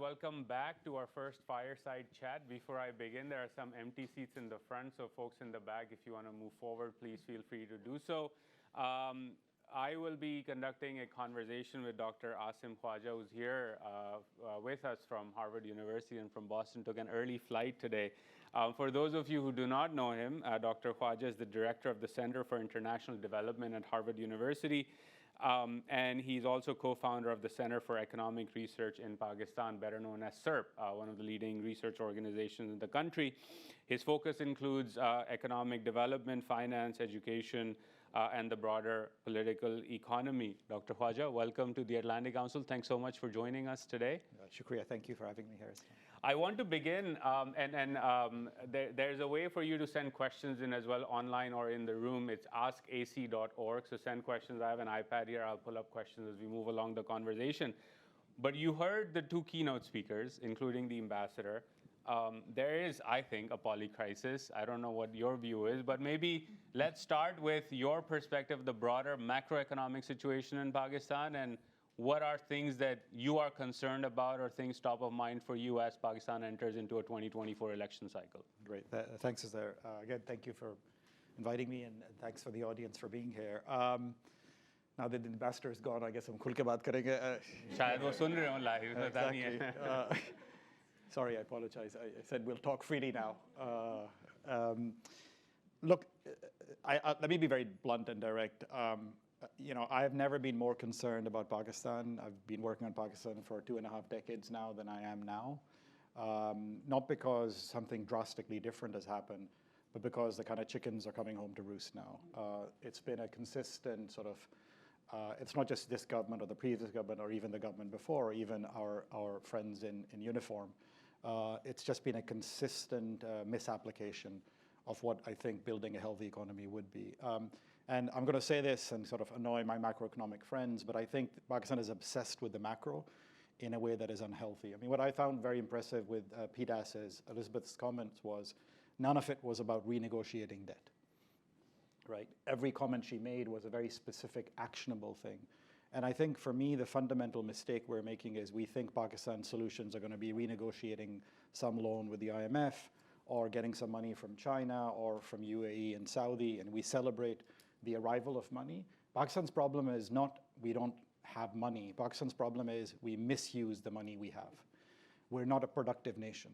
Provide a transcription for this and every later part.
Welcome back to our first Fireside chat. Before I begin, there are some empty seats in the front, so folks in the back, if you want to move forward, please feel free to do so. I will be conducting a conversation with Dr. Asim Khwaja, who's here with us from Harvard University and from Boston, took an early flight today. For those of you who do not know him, Dr. Khwaja is the director of the Center for International Development at Harvard University. And he's also co-founder of the Center for Economic Research in Pakistan, better known as CERP, one of the leading research organizations in the country. His focus includes economic development, finance, education, and the broader political economy. Dr. Khwaja, welcome to the Atlantic Council. Thanks so much for joining us today. Shukriya, thank you for having me here. I want to begin, there's a way for you to send questions in as well, online or in the room. It's askac.org, so send questions. I have an iPad here. I'll pull up questions as we move along the conversation. But you heard the two keynote speakers, including the ambassador. There is, I think, a polycrisis. I don't know what your view is, but maybe let's start with your perspective, the broader macroeconomic situation in Pakistan, and what are things that you are concerned about or things top of mind for you as Pakistan enters into a 2024 election cycle? Great. Thanks, Uzair. Again, thank you for inviting me, and thanks for the audience for being here. Now that the ambassador is gone, I guess I'm khul ke baat karenge. Shayad wo sun rahe ho live. Exactly. Sorry, I apologize. I said we'll talk freely now. Look, let me be very blunt and direct. I've never been more concerned about Pakistan. I've been working on Pakistan for 2.5 decades now than I am now. Not because something drastically different has happened, but because the kind of chickens are coming home to roost now. It's been a consistent sort of, it's not just this government or the previous government or even the government before, or even our friends in uniform. It's just been a consistent misapplication of what I think building a healthy economy would be. And I'm going to say this and sort of annoy my macroeconomic friends, but I think Pakistan is obsessed with the macro in a way that is unhealthy. I mean, what I found very impressive with PDAS's, Elizabeth's comments was, none of it was about renegotiating debt, right? Every comment she made was a very specific, actionable thing. And I think for me, the fundamental mistake we're making is we think Pakistan's solutions are going to be renegotiating some loan with the IMF or getting some money from China or from UAE and Saudi, and we celebrate the arrival of money. Pakistan's problem is not we don't have money. Pakistan's problem is we misuse the money we have. We're not a productive nation.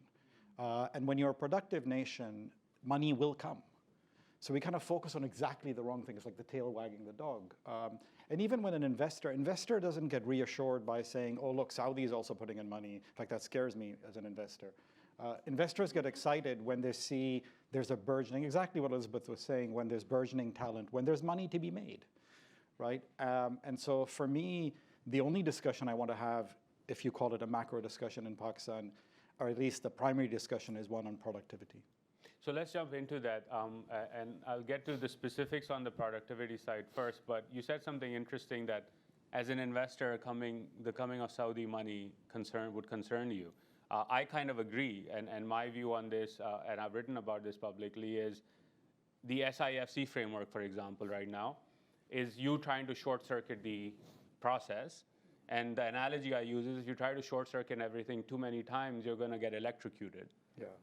And when you're a productive nation, money will come. So we kind of focus on exactly the wrong things, like the tail wagging the dog. And even when an investor doesn't get reassured by saying, oh, look, Saudi is also putting in money. In fact, that scares me as an investor. Investors get excited when they see there's a burgeoning, exactly what Elizabeth was saying, when there's burgeoning talent, when there's money to be made, right? And so for me, the only discussion I want to have, if you call it a macro discussion in Pakistan, or at least the primary discussion, is one on productivity. So let's jump into that, and I'll get to the specifics on the productivity side first, but you said something interesting that as an investor, the coming of Saudi money would concern you. I kind of agree, and my view on this, and I've written about this publicly, is the SIFC framework, for example, right now, is you trying to short-circuit the process. And the analogy I use is if you try to short-circuit everything too many times, you're going to get electrocuted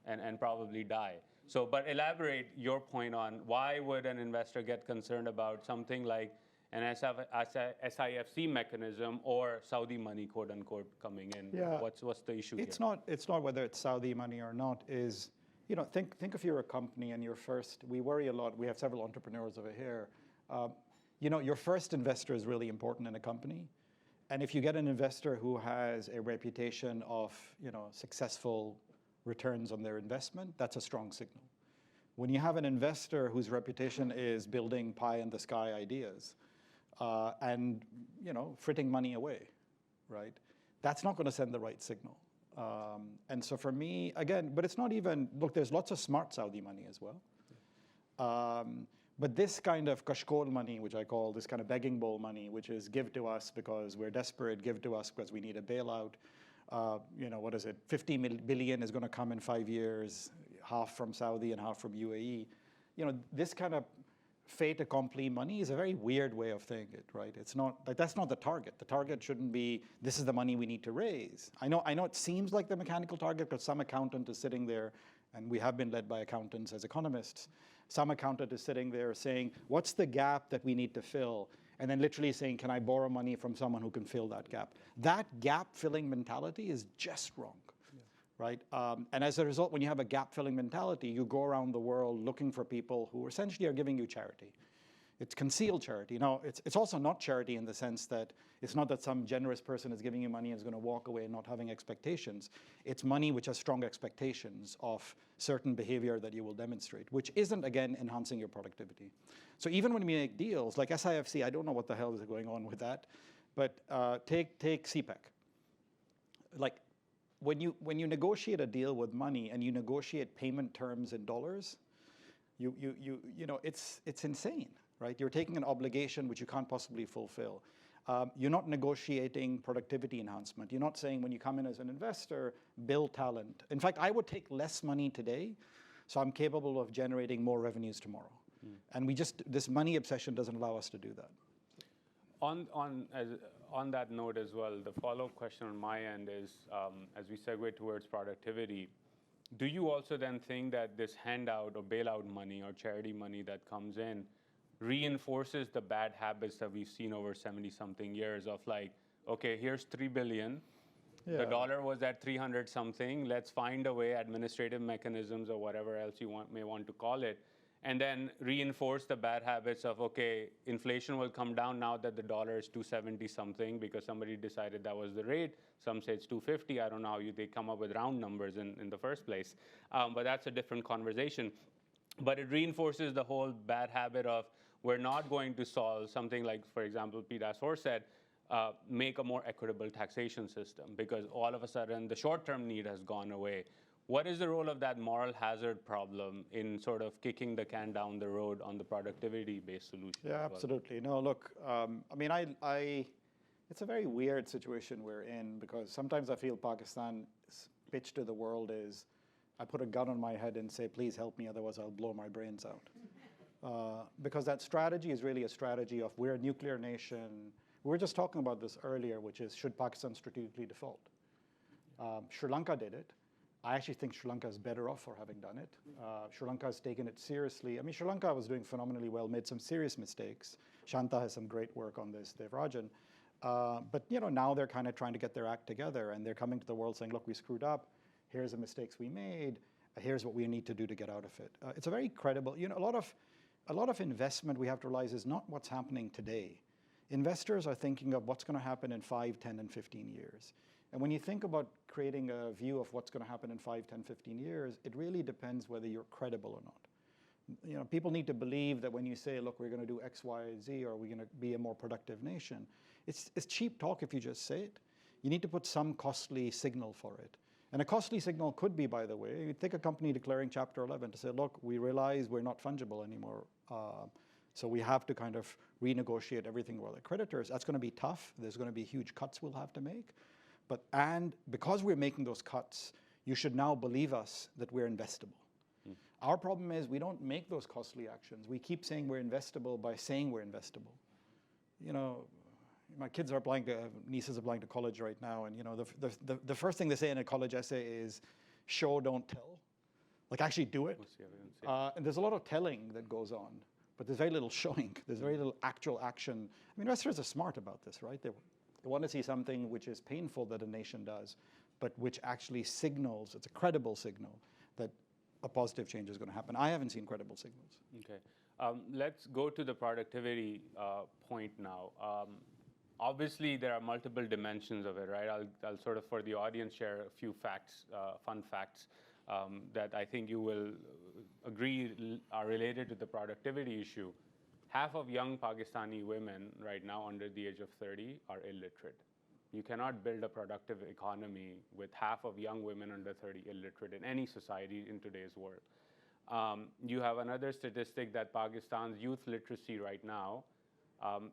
and probably die. So, but elaborate your point on why would an investor get concerned about something like an SIFC mechanism or Saudi money, quote unquote, coming in? Yeah. What's the issue it's here? It's not whether it's Saudi money or not. Is, think if you're a company and you're first. We worry a lot. We have several entrepreneurs over here. Your first investor is really important in a company, and if you get an investor who has a reputation of successful returns on their investment, that's a strong signal. When you have an investor whose reputation is building pie-in-the-sky ideas, and fritting money away, right? That's not going to send the right signal. And so for me, again, but it's not even, look, there's lots of smart Saudi money as well. But this kind of kashkol money, which I call this kind of begging bowl money, which is give to us because we're desperate, give to us because we need a bailout. What is it? 50 billion is going to come in 5 years, half from Saudi and half from UAE. This kind of fait accompli money is a very weird way of saying it, right? It's not, like, that's not the target. The target shouldn't be, this is the money we need to raise. I know it seems like the mechanical target because some accountant is sitting there, and we have been led by accountants as economists. Some accountant is sitting there saying, what's the gap that we need to fill? And then literally saying, can I borrow money from someone who can fill that gap? That gap-filling mentality is just wrong. Right? And as a result, when you have a gap-filling mentality, you go around the world looking for people who essentially are giving you charity. It's concealed charity. Now, it's also not charity in the sense that it's not that some generous person is giving you money and is going to walk away not having expectations. It's money which has strong expectations of certain behavior that you will demonstrate, which isn't, again, enhancing your productivity. So even when we make deals, like SIFC, I don't know what the hell is going on with that, but take CPEC. Like, when you negotiate a deal with money and you negotiate payment terms in dollars, you know, it's insane, right? You're taking an obligation which you can't possibly fulfill. You're not negotiating productivity enhancement. You're not saying when you come in as an investor, build talent. In fact, I would take less money today, so I'm capable of generating more revenues tomorrow. And this money obsession doesn't allow us to do that. On that note as well, the follow-up question on my end is, as we segue towards productivity, do you also then think that this handout or bailout money or charity money that comes in reinforces the bad habits that we've seen over 70-something years of like, okay, here's $3 billion. Yeah. The dollar was at 300 something. Let's find a way, administrative mechanisms or whatever else you may want to call it, and then reinforce the bad habits of, okay, inflation will come down now that the dollar is 270 something because somebody decided that was the rate. Some say it's 250. I don't know how they come up with round numbers in the first place. But that's a different conversation. But it reinforces the whole bad habit of we're not going to solve something like, for example, Diaspora said, make a more equitable taxation system because all of a sudden the short-term need has gone away. What is the role of that moral hazard problem in sort of kicking the can down the road on the productivity-based solution? Yeah, absolutely. No, look, I mean, it's a very weird situation we're in because sometimes I feel Pakistan's pitch to the world is, I put a gun on my head and say, please help me, otherwise I'll blow my brains out. Because that strategy is really a strategy of we're a nuclear nation. We were just talking about this earlier, which is, should Pakistan strategically default? Sri Lanka did it. I actually think Sri Lanka is better off for having done it. Sri Lanka has taken it seriously. I mean, Sri Lanka was doing phenomenally well, made some serious mistakes. Shanta has some great work on this, Devrajan. But you know, now they're kind of trying to get their act together, and they're coming to the world saying, look, we screwed up. Here's the mistakes we made. Here's what we need to do to get out of it. It's a very credible, you know, a lot of investment we have to realize is not what's happening today. Investors are thinking of what's going to happen in 5, 10, and 15 years. And when you think about creating a view of what's going to happen in 5, 10, 15 years, it really depends whether you're credible or not. You know, people need to believe that when you say, look, we're going to do X, Y, Z, or we're going to be a more productive nation, it's cheap talk if you just say it. You need to put some costly signal for it. And a costly signal could be, by the way, you take a company declaring Chapter 11 to say, look, we realize we're not fungible anymore. So we have to kind of renegotiate everything with our creditors. That's going to be tough. There's going to be huge cuts we'll have to make. And because we're making those cuts, you should now believe us that we're investable. Our problem is we don't make those costly actions. We keep saying we're investable by saying we're investable. You know, my kids are applying to, nieces are applying to college right now, and you know, the first thing they say in a college essay is, show, don't tell. Like, actually do it. And there's a lot of telling that goes on, but there's very little showing. There's very little actual action. I mean, investors are smart about this, right? They want to see something which is painful that a nation does, but which actually signals, it's a credible signal, that a positive change is going to happen. I haven't seen credible signals. Okay. Let's go to the productivity point now. Obviously, there are multiple dimensions of it, right? I'll sort of, for the audience, share a few facts, fun facts, that I think you will agree are related to the productivity issue. Half of young Pakistani women right now under the age of 30 are illiterate. You cannot build a productive economy with half of young women under 30 illiterate in any society in today's world. You have another statistic that Pakistan's youth literacy right now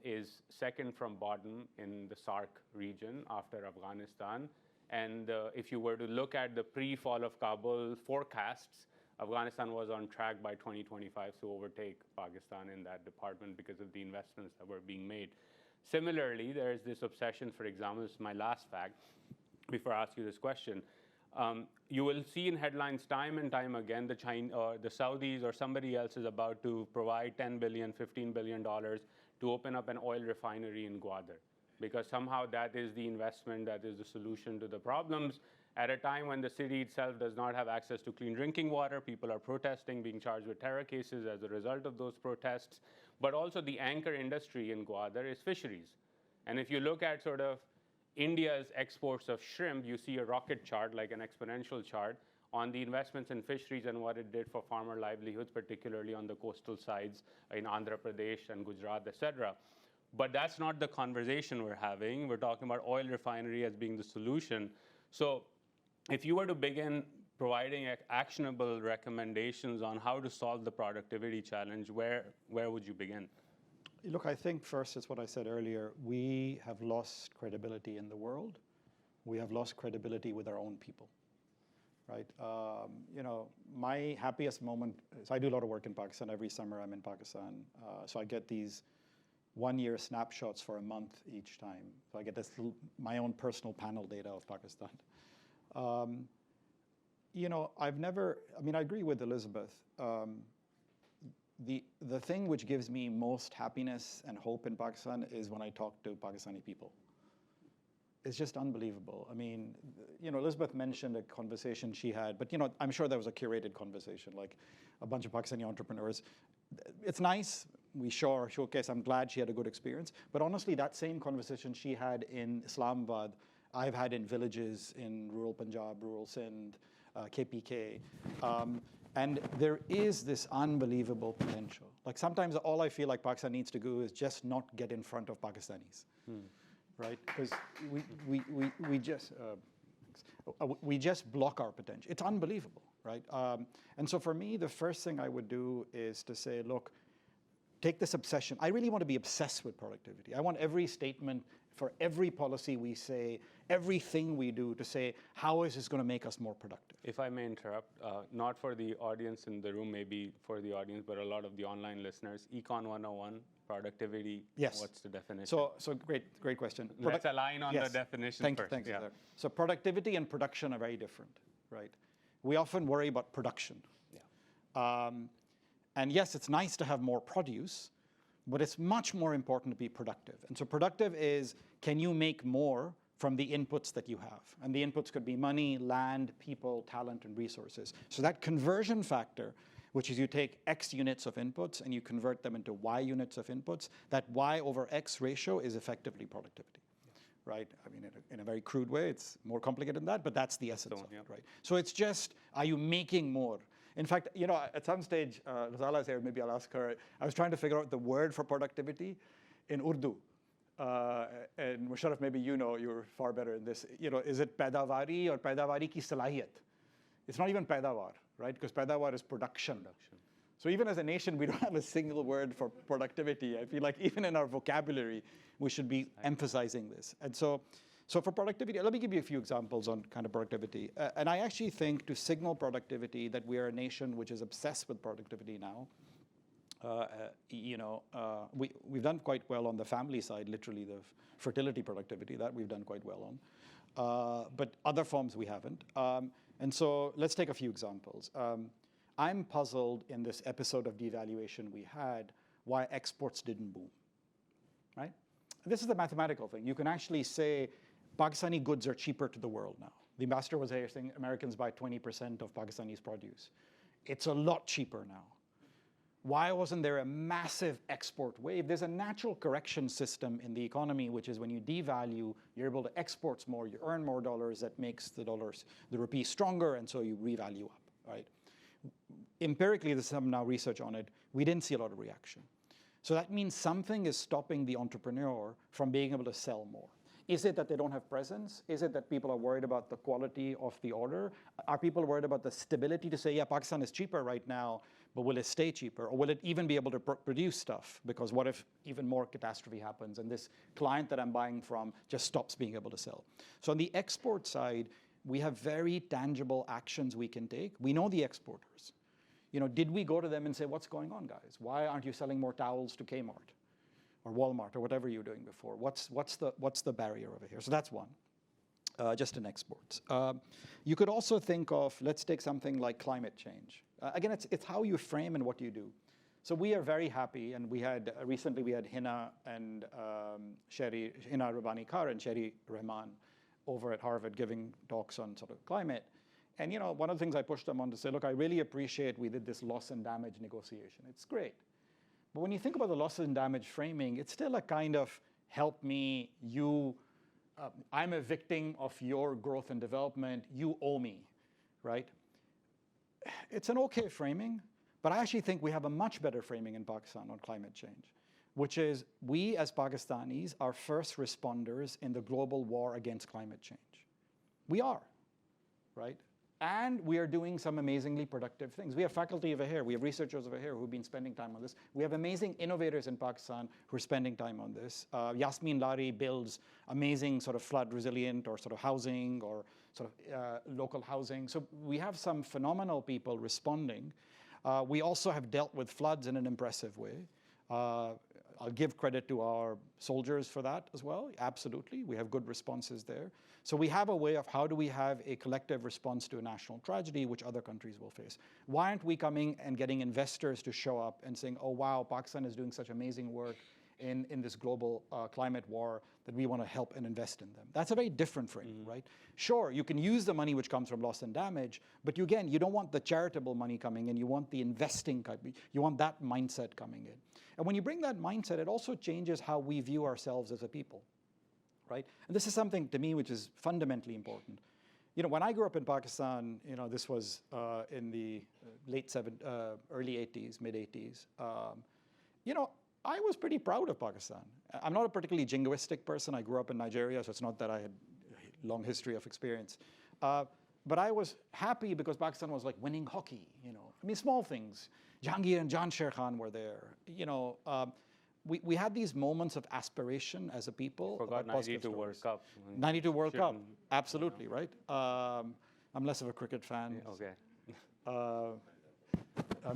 is second from bottom in the SAARC region after Afghanistan. And if you were to look at the pre-fall of Kabul forecasts, Afghanistan was on track by 2025 to overtake Pakistan in that department because of the investments that were being made. Similarly, there is this obsession, for example, this is my last fact, before I ask you this question. You will see in headlines time and time again the Saudis or somebody else is about to provide $10 billion, $15 billion to open up an oil refinery in Khwaja, because somehow that is the investment, that is the solution to the problems. At a time when the city itself does not have access to clean drinking water, people are protesting, being charged with terror cases as a result of those protests. But also the anchor industry in Khwaja is fisheries. And if you look at sort of India's exports of shrimp, you see a rocket chart, like an exponential chart, on the investments in fisheries and what it did for farmer livelihoods, particularly on the coastal sides in Andhra Pradesh and Gujarat, et cetera. But that's not the conversation we're having. We're talking about oil refinery as being the solution. So if you were to begin providing actionable recommendations on how to solve the productivity challenge, where would you begin? Look, I think first, it's what I said earlier. We have lost credibility in the world. We have lost credibility with our own people, right? My happiest moment is I do a lot of work in Pakistan. Every summer I'm in Pakistan. So I get these 1 year snapshots for a month each time. So I get this my own personal panel data of Pakistan. I agree with Elizabeth. The thing which gives me most happiness and hope in Pakistan is when I talk to Pakistani people. It's just unbelievable. I mean, Elizabeth mentioned a conversation she had, but I'm sure there was a curated conversation, like a bunch of Pakistani entrepreneurs. It's nice. We showcase. I'm glad she had a good experience. But honestly, that same conversation she had in Islamabad, I've had in villages in rural Punjab, rural Sindh, KPK. And there is this unbelievable potential. Like sometimes all I feel like Pakistan needs to do is just not get in front of Pakistanis, right? Because we just block our potential. It's unbelievable, right? And so for me, the first thing I would do is to say, look, take this obsession. I really want to be obsessed with productivity. I want every statement for every policy we say, everything we do to say, how is this going to make us more productive? If I may interrupt, not for the audience in the room, maybe for the audience, but a lot of the online listeners, Econ 101, productivity, yes. What's the definition? So great question. Let's align on the definition first. Thanks. Yeah. So productivity and production are very different, right? We often worry about production. Yeah. And yes, it's nice to have more produce, but it's much more important to be productive. And so productive is, can you make more from the inputs that you have? And the inputs could be money, land, people, talent, and resources. So that conversion factor, which is you take X units of inputs and you convert them into Y units of inputs, that Y over X ratio is effectively productivity, right? I mean, in a very crude way, it's more complicated than that, but that's the essence of it, right? So it's just, are you making more? In fact, at some stage, Razala's here, maybe I'll ask her, I was trying to figure out the word for productivity in Urdu. And Musharraf, maybe you're far better in this. Is it paidawari or paidawari ki salahiyat? It's not even paidawar, right? Because paidawar is production. So even as a nation, we don't have a single word for productivity. I feel like even in our vocabulary, we should be emphasizing this. And so for productivity, let me give you a few examples on kind of productivity. And I actually think to signal productivity that we are a nation which is obsessed with productivity now. We've done quite well on the family side, literally the fertility productivity, that we've done quite well on. But other forms we haven't. And so let's take a few examples. I'm puzzled in this episode of devaluation we had why exports didn't boom, right? This is a mathematical thing. You can actually say Pakistani goods are cheaper to the world now. The ambassador was saying Americans buy 20% of Pakistani's produce. It's a lot cheaper now. Why wasn't there a massive export wave? There's a natural correction system in the economy, which is when you devalue, you're able to export more, you earn more dollars, that makes the rupee stronger, and so you revalue up, right? Empirically, there's some now research on it. We didn't see a lot of reaction. So that means something is stopping the entrepreneur from being able to sell more. Is it that they don't have presence? Is it that people are worried about the quality of the order? Are people worried about the stability to say, yeah, Pakistan is cheaper right now, but will it stay cheaper? Or will it even be able to produce stuff? Because what if even more catastrophe happens and this client that I'm buying from just stops being able to sell? So on the export side, we have very tangible actions we can take. We know the exporters. did we go to them and say, what's going on, guys? Why aren't you selling more towels to Kmart or Walmart or whatever you were doing before? What's the barrier over here? So that's one, just in exports. You could also think of, let's take something like climate change. Again, it's how you frame and what you do. So we are very happy, and recently we had Hina Rabbani Kar and Sherry Rahman over at Harvard giving talks on sort of climate. And one of the things I pushed them on to say, look, I really appreciate we did this loss and damage negotiation. It's great. But when you think about the loss and damage framing, it's still a kind of help me, I'm a victim of your growth and development, you owe me, right? It's an okay framing, but I actually think we have a much better framing in Pakistan on climate change, which is we as Pakistanis are first responders in the global war against climate change. We are, right? And we are doing some amazingly productive things. We have faculty over here. We have researchers over here who've been spending time on this. We have amazing innovators in Pakistan who are spending time on this. Yasmin Lari builds amazing sort of flood resilient or sort of housing or sort of local housing. So we have some phenomenal people responding. We also have dealt with floods in an impressive way. I'll give credit to our soldiers for that as well. Absolutely, we have good responses there. So we have a way of how do we have a collective response to a national tragedy which other countries will face. Why aren't we coming and getting investors to show up and saying, oh wow, Pakistan is doing such amazing work in this global climate war that we want to help and invest in them. That's a very different frame, right? Sure, you can use the money which comes from loss and damage, but you don't want the charitable money coming in, you want the investing, you want that mindset coming in. And when you bring that mindset, it also changes how we view ourselves as a people, right? And this is something to me which is fundamentally important. When I grew up in Pakistan, this was in the early 80s, mid 80s, I was pretty proud of Pakistan. I'm not a particularly jingoistic person. I grew up in Nigeria, so it's not that I had a long history of experience. But I was happy because Pakistan was like winning hockey, I mean, small things. Jahangir and Jan Sher Khan were there. We had these moments of aspiration as a people. Forgot 92 World Cup. 92 World Cup, absolutely, right? I'm less of a cricket fan. Okay.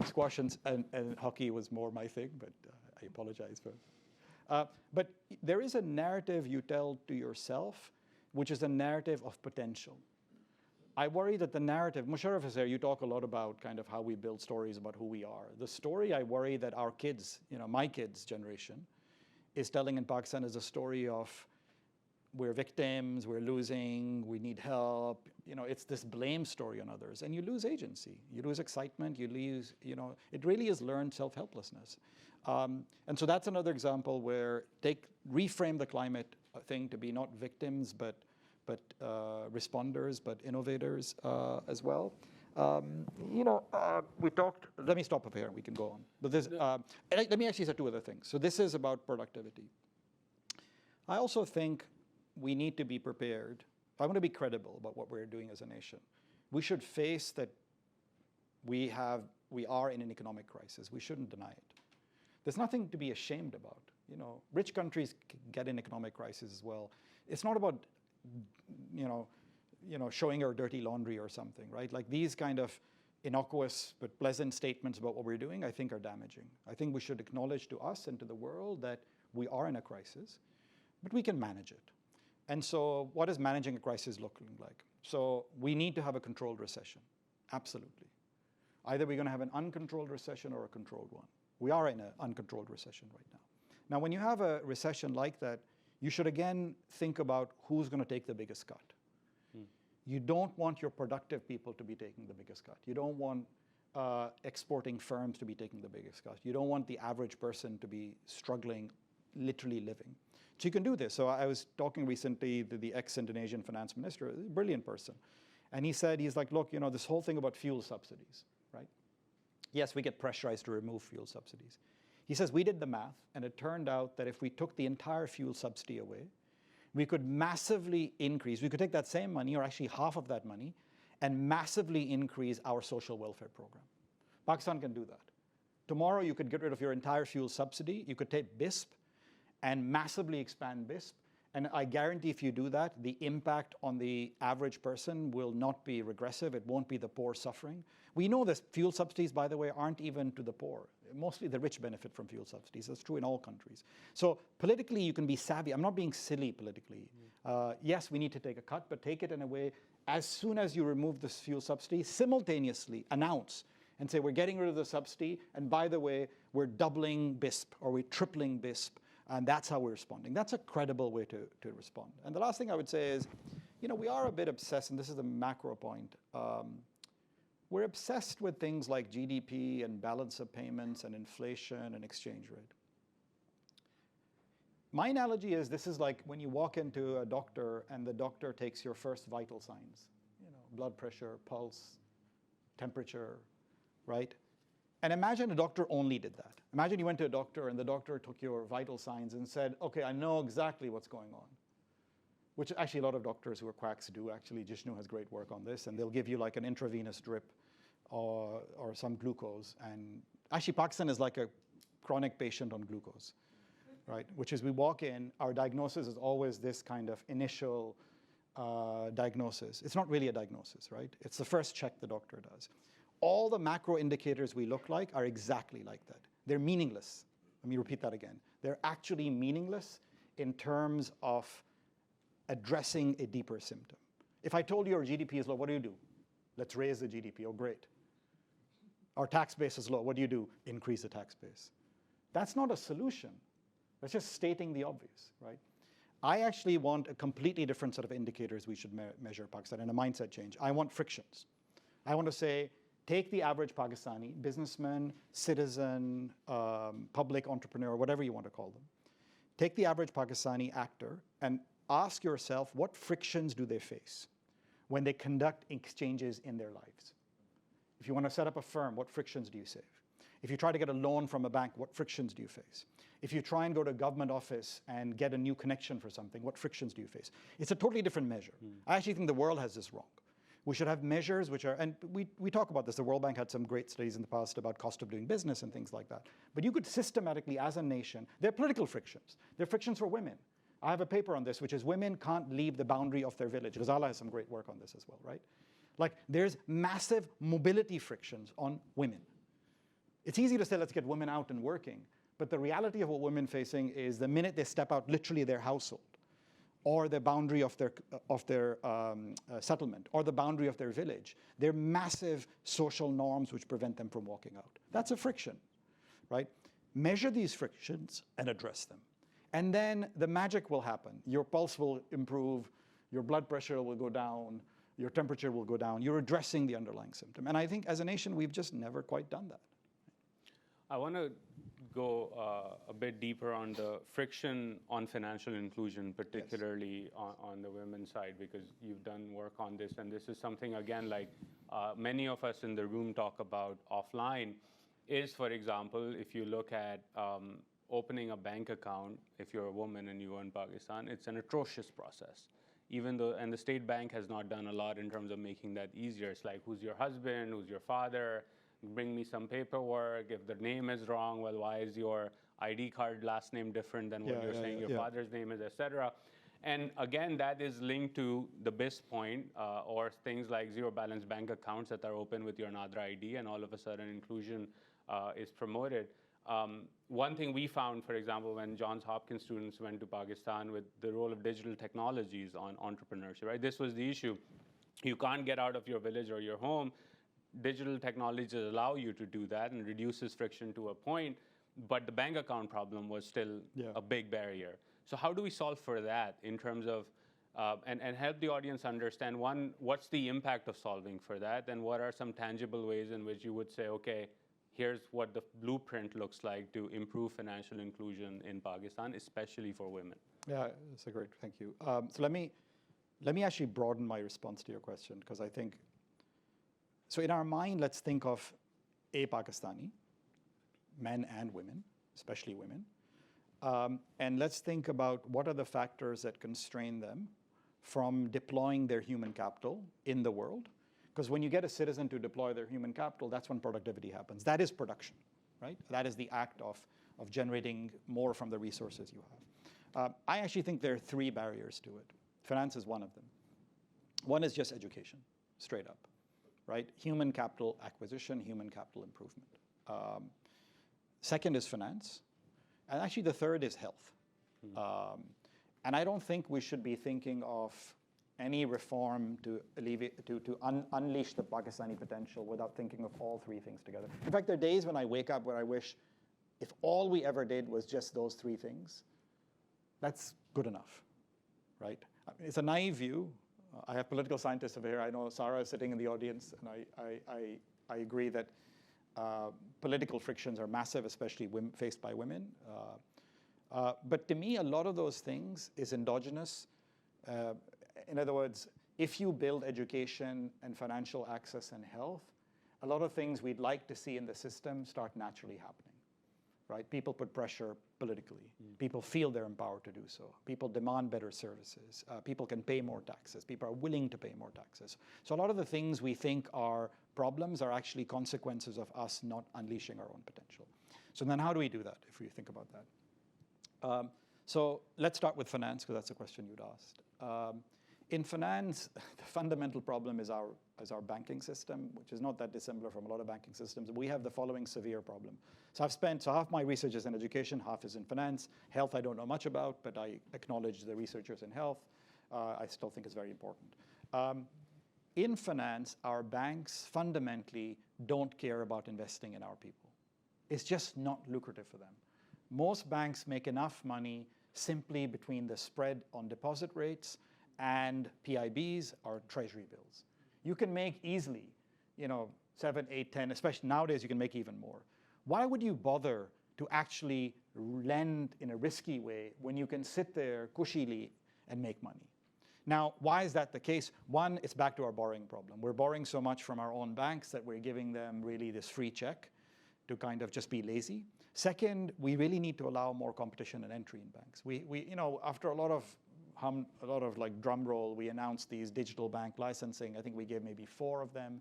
Squash and hockey was more my thing, but I apologize for. But there is a narrative you tell to yourself, which is a narrative of potential. I worry that the narrative, Musharraf is there, you talk a lot about kind of how we build stories about who we are. The story I worry that our kids, my kids' generation, is telling in Pakistan is a story of we're victims, we're losing, we need help. It's this blame story on others. And you lose agency, you lose excitement, you lose, it really is learned self-helplessness. And so that's another example where reframe the climate thing to be not victims, but responders, but innovators as well. We talked, let me stop up here, we can go on. But let me actually say two other things. So this is about productivity. I also think we need to be prepared. If I want to be credible about what we're doing as a nation, we should face that we are in an economic crisis. We shouldn't deny it. There's nothing to be ashamed about. Rich countries get in economic crisis as well. It's not about showing our dirty laundry or something, right? Like these kind of innocuous but pleasant statements about what we're doing, I think are damaging. I think we should acknowledge to us and to the world that we are in a crisis, but we can manage it. And so what is managing a crisis looking like? So we need to have a controlled recession, absolutely. Either we're going to have an uncontrolled recession or a controlled one. We are in an uncontrolled recession right now. Now, when you have a recession like that, you should again think about who's going to take the biggest cut. You don't want your productive people to be taking the biggest cut. You don't want exporting firms to be taking the biggest cut. You don't want the average person to be struggling, literally living. So you can do this. So I was talking recently to the ex-Indonesian finance minister, a brilliant person. And he said, he's like, look, this whole thing about fuel subsidies, right? Yes, we get pressurized to remove fuel subsidies. He says, we did the math, and it turned out that if we took the entire fuel subsidy away, we could massively increase, we could take that same money, or actually half of that money, and massively increase our social welfare program. Pakistan can do that. Tomorrow, you could get rid of your entire fuel subsidy, you could take BISP and massively expand BISP, And I guarantee if you do that, the impact on the average person will not be regressive. It won't be the poor suffering. We know that fuel subsidies, by the way, aren't even to the poor. Mostly the rich benefit from fuel subsidies. That's true in all countries. So politically, you can be savvy. I'm not being silly politically. Yes, we need to take a cut, but take it in a way, as soon as you remove this fuel subsidy, simultaneously announce and say, we're getting rid of the subsidy, and by the way, we're doubling BISP, or we're tripling BISP, and that's how we're responding. That's a credible way to respond. And the last thing I would say is, we are a bit obsessed, and this is the macro point. We're obsessed with things like GDP and balance of payments and inflation and exchange rate. My analogy is this is like when you walk into a doctor and the doctor takes your first vital signs, blood pressure, pulse, temperature, right? And imagine a doctor only did that. Imagine you went to a doctor and the doctor took your vital signs and said, okay, I know exactly what's going on. Which actually a lot of doctors who are quacks do. Actually, Jishnu has great work on this, and they'll give you like an intravenous drip or some glucose. And actually, Pakistan is like a chronic patient on glucose, right? Which is we walk in, our diagnosis is always this kind of initial diagnosis. It's not really a diagnosis, right? It's the first check the doctor does. All the macro indicators we look like are exactly like that. They're meaningless. Let me repeat that again. They're actually meaningless in terms of addressing a deeper symptom. If I told you your GDP is low, what do? Let's raise the GDP. Oh, great. Our tax base is low. What do? Increase the tax base. That's not a solution. That's just stating the obvious, right? I actually want a completely different set of indicators we should measure Pakistan, and a mindset change. I want frictions. I want to say, take the average Pakistani, businessman, citizen, public entrepreneur, whatever you want to call them. Take the average Pakistani actor and ask yourself, what frictions do they face when they conduct exchanges in their lives? If you want to set up a firm, what frictions do you save? If you try to get a loan from a bank, what frictions do you face? If you try and go to a government office and get a new connection for something, what frictions do you face? It's a totally different measure. I actually think the world has this wrong. We should have measures which are, and we talk about this, the World Bank had some great studies in the past about cost of doing business and things like that. But you could systematically, as a nation, there are political frictions. There are frictions for women. I have a paper on this, which is women can't leave the boundary of their village. Ghazala has some great work on this as well, right? Like, there's massive mobility frictions on women. It's easy to say, let's get women out and working. But the reality of what women facing is the minute they step out, literally their household, or the boundary of their settlement, or the boundary of their village, there are massive social norms which prevent them from walking out. That's a friction, right? Measure these frictions and address them. And then the magic will happen. Your pulse will improve, your blood pressure will go down, your temperature will go down. You're addressing the underlying symptom. And I think as a nation, we've just never quite done that. I want to go a bit deeper on the friction on financial inclusion, particularly on the women's side, because you've done work on this. And this is something, again, like many of us in the room talk about offline, is, for example, if you look at opening a bank account, if you're a woman and you are in Pakistan, it's an atrocious process. Even though, and the state bank has not done a lot in terms of making that easier. It's like, who's your husband, who's your father? Bring me some paperwork. If the name is wrong, well, why is your ID card last name different than what you're saying your father's name is, etc. And again, that is linked to the BIS point, or things like zero balance bank accounts that are open with your Nadra ID, and all of a sudden inclusion is promoted. One thing we found, for example, when Johns Hopkins students went to Pakistan with the role of digital technologies on entrepreneurship, right? This was the issue. You can't get out of your village or your home. Digital technologies allow you to do that and reduces friction to a point, but the bank account problem was still a big barrier. So how do we solve for that in terms of, and help the audience understand, one, what's the impact of solving for that, and what are some tangible ways in which you would say, okay, here's what the blueprint looks like to improve financial inclusion in Pakistan, especially for women? Yeah, that's a great, thank you. So let me actually broaden my response to your question, because I think, so in our mind, let's think of a Pakistani, men and women, especially women, and let's think about what are the factors that constrain them from deploying their human capital in the world. Because when you get a citizen to deploy their human capital, that's when productivity happens. That is production, right? That is the act of generating more from the resources you I actually think there are three barriers to it. Finance is one of them. One is just education, straight up, right? Human capital acquisition, human capital improvement. Second is finance. And actually the third is health. And I don't think we should be thinking of any reform to unleash the Pakistani potential without thinking of all three things together. In fact, there are days when I wake up where I wish if all we ever did was just those three things, that's good enough, right? I mean, it's a naive view. I have political scientists over here. I know Sarah is sitting in the audience, and I agree that political frictions are massive, especially faced by women. But to me, a lot of those things is endogenous. In other words, if you build education and financial access and health, a lot of things we'd like to see in the system start naturally happening, right? People put pressure politically. People feel they're empowered to do so. People demand better services. People can pay more taxes. People are willing to pay more taxes. So a lot of the things we think are problems are actually consequences of us not unleashing our own potential. So then how do we do that, if we think about that? So let's start with finance, because that's a question you'd asked. In finance, the fundamental problem is our banking system, which is not that dissimilar from a lot of banking systems. We have the following severe problem. So half my research is in education, half is in finance. Health I don't know much about, but I acknowledge the researchers in health. I still think it's very important. In finance, our banks fundamentally don't care about investing in our people. It's just not lucrative for them. Most banks make enough money simply between the spread on deposit rates and PIBs or treasury bills. You can make easily, 7, 8, 10, especially nowadays you can make even more. Why would you bother to actually lend in a risky way when you can sit there cushily and make money? Now, why is that the case? One, it's back to our borrowing problem. We're borrowing so much from our own banks that we're giving them really this free check to kind of just be lazy. Second, we really need to allow more competition and entry in banks. After a lot of like drum roll, we announced these digital bank licensing. I think we gave maybe 4 of them.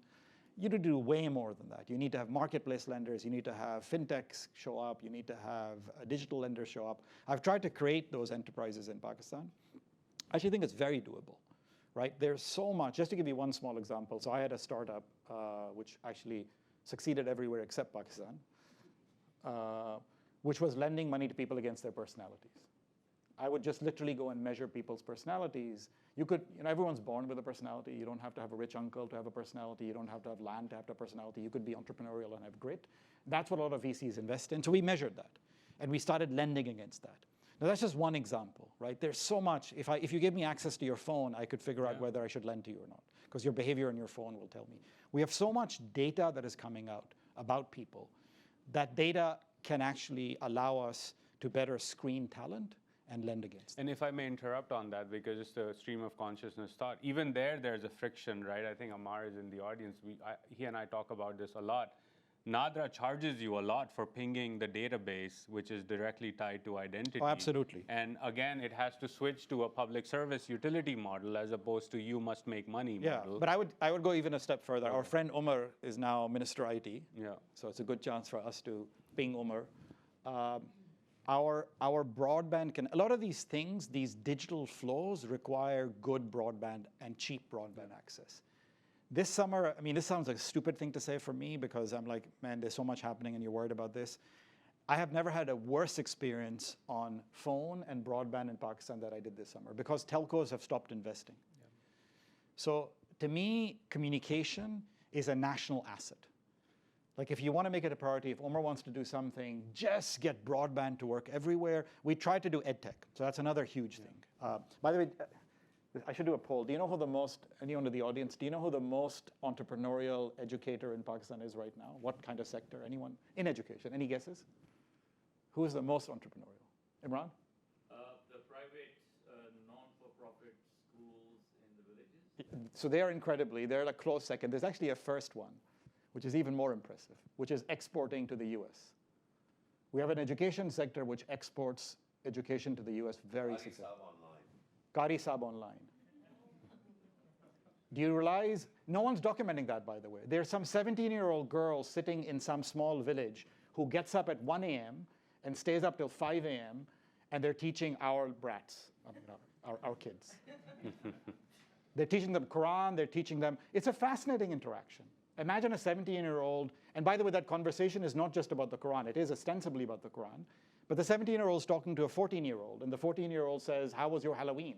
You need to do way more than that. You need to have marketplace lenders. You need to have fintechs show up. You need to have digital lenders show up. I've tried to create those enterprises in Pakistan. I actually think it's very doable, right? There's so much. Just to give you one small example. So I had a startup which actually succeeded everywhere except Pakistan, which was lending money to people against their personalities. I would just literally go and measure people's personalities. Everyone's born with a personality. You don't have to have a rich uncle to have a personality. You don't have to have land to have a personality. You could be entrepreneurial and have grit. That's what a lot of VCs invest in. So we measured that, and we started lending against that. Now that's just one example, right? There's so much. If you give me access to your phone, I could figure out whether I should lend to you or not, because your behavior on your phone will tell me. We have so much data that is coming out about people. That data can actually allow us to better screen talent and lend against. And if I may interrupt on that, because it's a stream of consciousness thought, even there's a friction, right? I think Amar is in the audience. He and I talk about this a lot. Nadra charges you a lot for pinging the database, which is directly tied to identity. Oh, absolutely. And again, it has to switch to a public service utility model as opposed to you must make money model. But I would go even a step further. Our friend Umar is now Minister IT. Yeah. So it's a good chance for us to ping Umar. Our broadband a lot of these things, these digital flows require good broadband and cheap broadband access. This summer, this sounds like a stupid thing to say for me because I'm like, man, there's so much happening and you're worried about this. I have never had a worse experience on phone and broadband in Pakistan that I did this summer because telcos have stopped investing. Yeah. So to me, communication is a national asset. Like if you want to make it a priority, if Omar wants to do something, just get broadband to work everywhere. We try to do EdTech, so that's another huge thing. By the way, I should do a poll. Do you know who anyone in the audience, do you know who the most entrepreneurial educator in Pakistan is right now? What kind of sector? Anyone in education? Any guesses? Who is the most entrepreneurial? Imran? The private non-for-profit schools in the villages. So they're like close second. There's actually a first one, which is even more impressive, which is exporting to the US. We have an education sector which exports education to the US very successfully. Qari Saab Online. Do you realize? No one's documenting that, by the way. There's some 17-year-old girl sitting in some small village who gets up at 1 a.m. and stays up till 5 a.m. and they're teaching our brats, our kids. They're teaching them Quran, they're teaching them, it's a fascinating interaction. Imagine a 17-year-old, and by the way, that conversation is not just about the Quran, it is ostensibly about the Quran, but the 17-year-old's talking to a 14-year-old, and the 14-year-old says, how was your Halloween?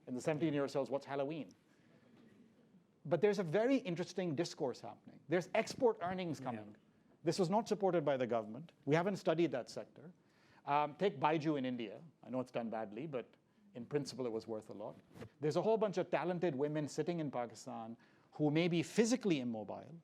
And the 17-year-old says, what's Halloween? But there's a very interesting discourse happening. There's export earnings coming. Yeah. This was not supported by the government. We haven't studied that sector. Take Baiju in India. I know it's done badly, but in principle, it was worth a lot. There's a whole bunch of talented women sitting in Pakistan who may be physically immobile,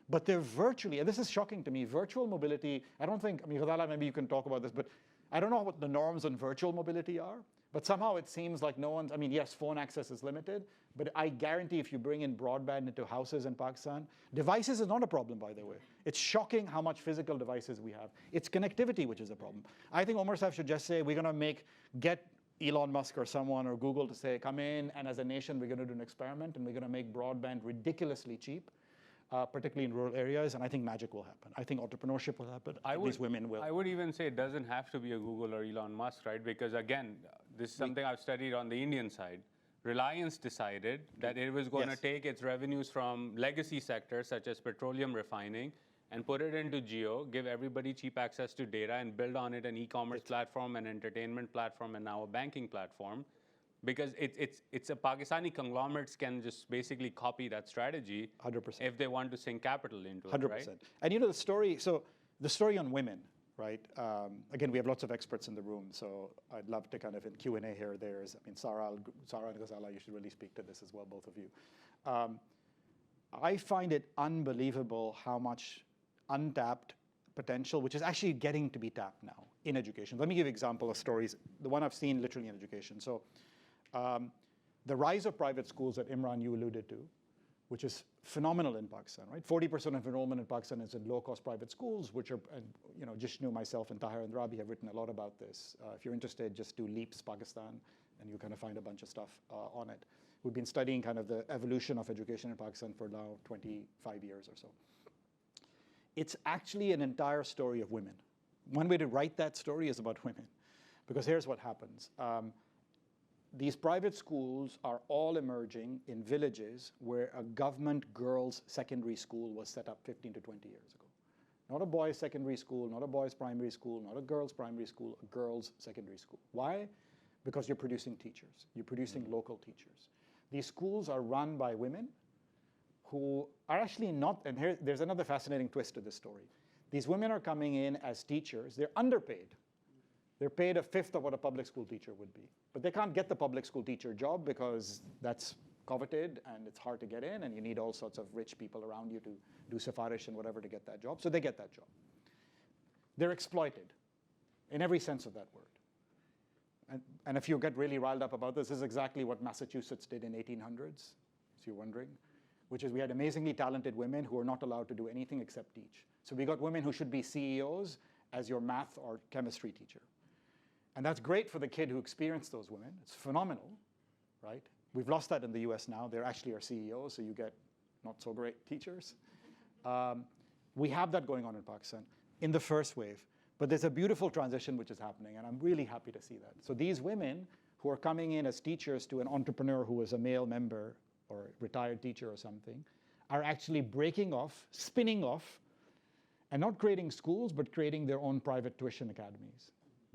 but they're virtually, and this is shocking to me, virtual mobility, I don't think, I mean, Ghazala, maybe you can talk about this, but I don't know what the norms on virtual mobility are, but somehow it seems like no one's, I mean, yes, phone access is limited, but I guarantee if you bring in broadband into houses in Pakistan, devices is not a problem, by the way. It's shocking how much physical devices we have. It's connectivity which is a problem. I think Omar Saif should just say, we're going to get Elon Musk or someone or Google to say, come in, and as a nation, we're going to do an experiment, and we're going to make broadband ridiculously cheap, particularly in rural areas, and I think magic will happen. I think entrepreneurship will happen. These women will. I would even say it doesn't have to be a Google or Elon Musk, right? Because again, this is something I've studied on the Indian side. Reliance decided that it was going to take its revenues from legacy sectors such as petroleum refining and put it into Geo, give everybody cheap access to data, and build on it an e-commerce platform, an entertainment platform, and now a banking platform. Because it's a Pakistani conglomerates can just basically copy that strategy 100%. If they want to sink capital into 100%. it, right? And you know the story, so the story on women, right? Again, we have lots of experts in the room, so I'd love to kind of in Q&A here, there's, I mean, Sarah and Ghazala, you should really speak to this as well, both of you. I find it unbelievable how much untapped potential, which is actually getting to be tapped now in education. Let me give you an example of stories, the one I've seen literally in education. So the rise of private schools that Imran, you alluded to, which is phenomenal in Pakistan, right? 40% of enrollment in Pakistan is in low-cost private schools, which are, and, you know, Jishnu, myself, and Tahir and Rabi have written a lot about this. If you're interested, just do Leaps Pakistan, and you kind of find a bunch of stuff on it. We've been studying kind of the evolution of education in Pakistan for now 25 years or so. It's actually an entire story of women. One way to write that story is about women, because here's what happens. These private schools are all emerging in villages where a government girls' secondary school was set up 15 to 20 years ago. Not a boys' secondary school, not a boys' primary school, not a girls' primary school, a girls' secondary school. Why? Because you're producing teachers. You're producing local teachers. These schools are run by women who are actually not, and here, there's another fascinating twist to this story. These women are coming in as teachers. They're underpaid. They're paid a fifth of what a public school teacher would be. But they can't get the public school teacher job because that's coveted and it's hard to get in, and you need all sorts of rich people around you to do safarish and whatever to get that job. So they get that job. They're exploited in every sense of that word. And if you get really riled up about this is exactly what Massachusetts did in 1800s, if you're wondering, which is we had amazingly talented women who are not allowed to do anything except teach. So we got women who should be CEOs as your math or chemistry teacher. And that's great for the kid who experienced those women. It's phenomenal, right? We've lost that in the US now. They're actually our CEOs, so you get not so great teachers. We have that going on in Pakistan in the first wave. But there's a beautiful transition which is happening, and I'm really happy to see that. So these women who are coming in as teachers to an entrepreneur who is a male member or retired teacher or something are actually breaking off, spinning off, and not creating schools, but creating their own private tuition academies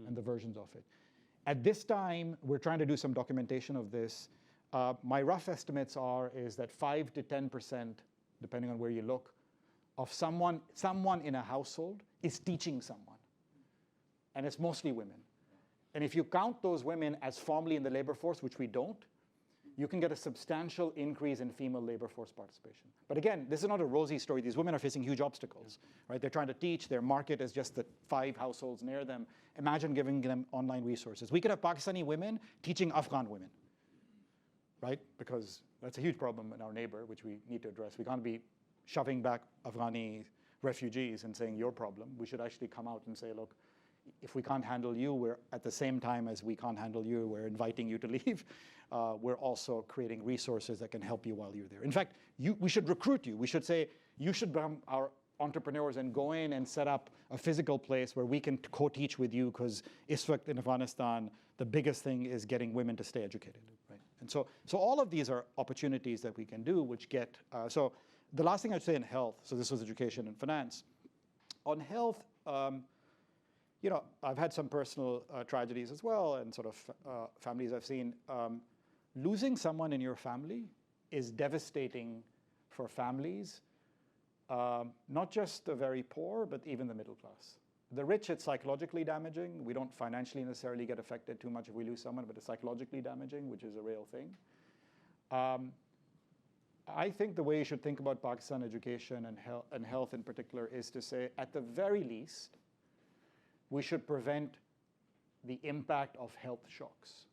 and the versions of it. At this time, we're trying to do some documentation of this. My rough estimates is that 5 to 10%, depending on where you look, of someone in a household is teaching someone. And it's mostly women. And if you count those women as formally in the labor force, which we don't, you can get a substantial increase in female labor force participation. But again, this is not a rosy story. These women are facing huge obstacles, right? They're trying to teach. Their market is just the 5 households near them. Imagine giving them online resources. We could have Pakistani women teaching Afghan women, right? Because that's a huge problem in our neighbor, which we need to address. We can't be shoving back Afghani refugees and saying your problem. We should actually come out and say, look, if we can't handle you, we're at the same time as we can't handle you, we're inviting you to leave. We're also creating resources that can help you while you're there. In fact, we should recruit you. We should say, you should become our entrepreneurs and go in and set up a physical place where we can co-teach with you, because ISWAQT in Afghanistan, the biggest thing is getting women to stay educated, right? And so all of these are opportunities that we can do, which get, so the last thing I'd say in health, so this was education and finance. On health, you know, I've had some personal tragedies as well, and sort of families I've seen. Losing someone in your family is devastating for families, not just the very poor, but even the middle class. The rich, it's psychologically damaging. We don't financially necessarily get affected too much if we lose someone, but it's psychologically damaging, which is a real thing. I think the way you should think about Pakistan education and health in particular is to say, at the very least, we should prevent the impact of health shocks,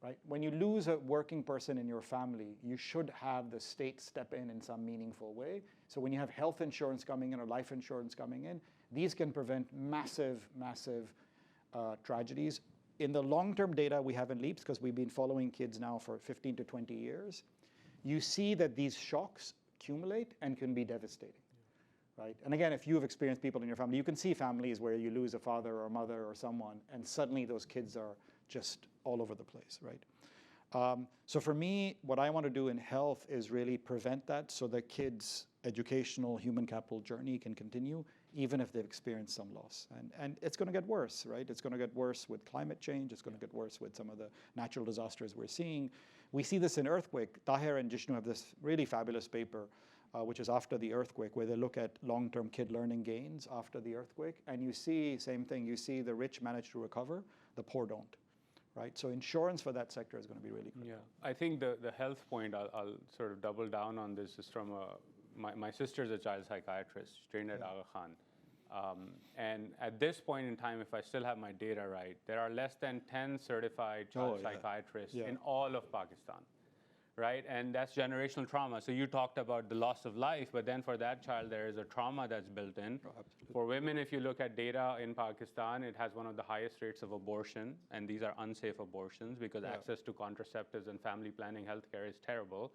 right? When you lose a working person in your family, you should have the state step in some meaningful way. So when you have health insurance coming in or life insurance coming in, these can prevent massive, massive tragedies. In the long-term data we have in LEAPS, because we've been following kids now for 15 to 20 years, you see that these shocks accumulate and can be devastating. Right? And again, if you've experienced people in your family, you can see families where you lose a father or a mother or someone, and suddenly those kids are just all over the place, right? So for me, what I want to do in health is really prevent that, so that kids' educational human capital journey can continue, even if they've experienced some loss. And it's going to get worse, right? It's going to get worse with climate change. It's going to get worse with some of the natural disasters we're seeing. We see this in earthquake. Tahir and Jishnu have this really fabulous paper, which is after the earthquake, where they look at long-term kid learning gains after the earthquake. And you see, same thing, you see the rich manage to recover, the poor don't, right? So insurance for that sector is going to be really critical. Yeah, I think the health point, I'll sort of double down on this, is from my sister's a child psychiatrist, trained at Aga Khan. And at this point in time, if I still have my data right, there are less than 10 certified child psychiatrists in all of Pakistan. Right, and that's generational trauma. So you talked about the loss of life, but then for that child, there is a trauma that's built in. Oh, for women, if you look at data in Pakistan, it has one of the highest rates of abortion, and these are unsafe abortions because access to contraceptives and family planning healthcare is terrible,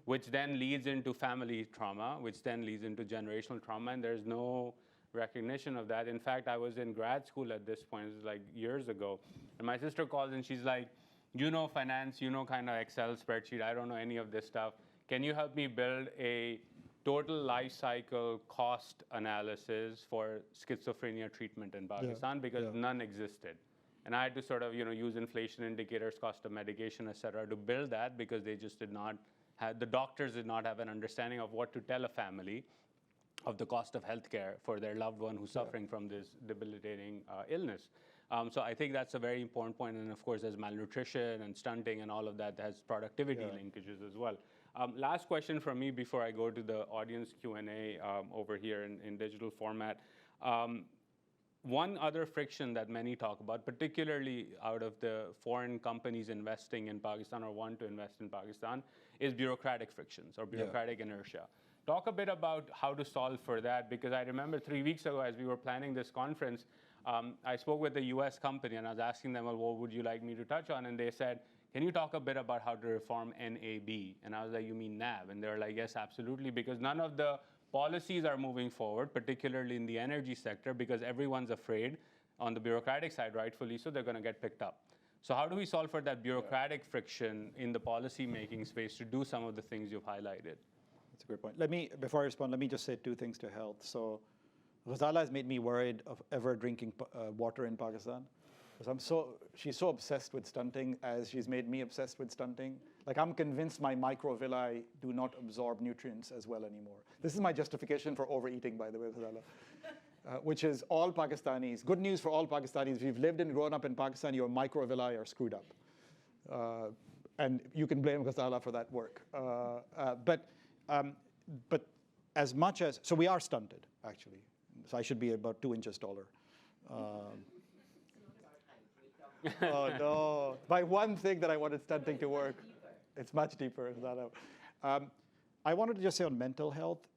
which then leads into family trauma, which then leads into generational trauma, and there's no recognition of that. In fact, I was in grad school at this point, it was like years ago, and my sister calls and she's like, you know finance, you know kind of Excel spreadsheet, I don't know any of this stuff. Can you help me build a total life cycle cost analysis for schizophrenia treatment in Pakistan? Because none existed. And I had to sort of, you know, use inflation indicators, cost of medication, et cetera, to build that, because they just did not have, the doctors did not have an understanding of what to tell a family of the cost of healthcare for their loved one who's suffering from this debilitating illness. So I think that's a very important point. And of course, there's malnutrition and stunting and all of that has productivity linkages as well. Last question from me before I go to the audience Q&A over here in digital format. One other friction that many talk about, particularly out of the foreign companies investing in Pakistan or want to invest in Pakistan, is bureaucratic frictions or bureaucratic inertia. Talk a bit about how to solve for that, because I remember 3 weeks ago as we were planning this conference, I spoke with a US company and I was asking them, well, what would you like me to touch on? And they said, can you talk a bit about how to reform NAB? And I was like, you mean NAB? And they were like, yes, absolutely, because none of the policies are moving forward, particularly in the energy sector, because everyone's afraid on the bureaucratic side, rightfully so, they're going to get picked up. So how do we solve for that bureaucratic friction in the policy-making space to do some of the things you've highlighted? That's a great point. Before I respond, let me just say 2 things to health. So Ghazala has made me worried of ever drinking water in Pakistan. Because she's so obsessed with stunting, as she's made me obsessed with stunting. Like, I'm convinced my microvilli do not absorb nutrients as well anymore. This is my justification for overeating, by the way, Ghazala. Which is all Pakistanis. Good news for all Pakistanis. If you've lived and grown up in Pakistan, your microvilli are screwed up. And you can blame Ghazala for that work. But as much as, so we are stunted, actually. So I should be about 2 inches taller. Oh no! By one thing that I wanted stunting to work. It's much deeper. I wanted to just say on mental health.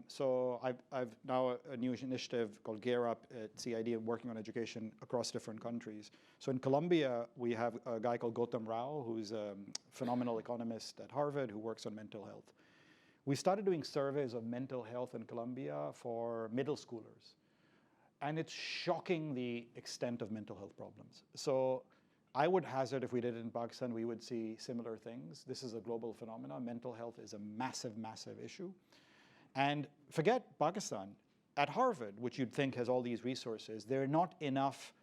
So I've now a new initiative called Gear Up at CID, working on education across different countries. So in Colombia, we have a guy called Gautam Rao, who's a phenomenal economist at Harvard who works on mental health. we started doing surveys of mental health in Colombia for middle schoolers. And it's shocking the extent of mental health problems. So I would hazard if we did it in Pakistan, we would see similar things. This is a global phenomenon. Mental health is a massive, massive issue. And forget Pakistan. At Harvard, which you'd think has all these resources, there are not enough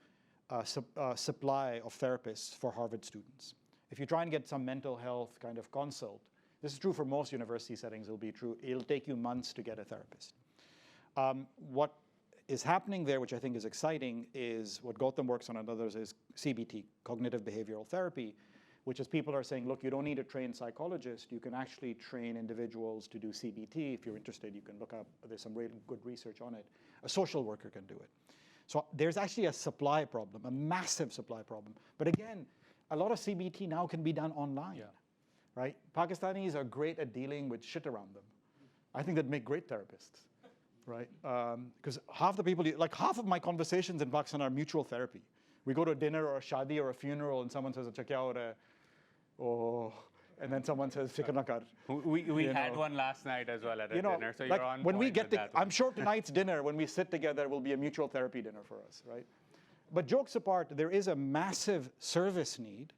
supply of therapists for Harvard students. If you try and get some mental health kind of consult, this is true for most university settings, it'll be true, it'll take you months to get a therapist. What is happening there, which I think is exciting, is what Gautam works on and others is CBT, cognitive behavioral therapy, which is people are saying, look, you don't need a trained psychologist. You can actually train individuals to do CBT. If you're interested, you can look up, there's some really good research on it. A social worker can do it. So there's actually a supply problem, a massive supply problem. But again, a lot of CBT now can be done online, right? Pakistanis are great at dealing with shit around them. I think they'd make great therapists, right? Because half the people, like half of my conversations in Pakistan are mutual therapy. We go to a dinner or a shadi or a funeral and someone says, "Acha kya ho raha hai?" Oh, and then someone says, "Fikr na kar." We had one last night as well at a dinner, so like you're on when point we get with that one. I'm sure tonight's dinner, when we sit together, will be a mutual therapy dinner for us, right? But jokes apart, there is a massive service need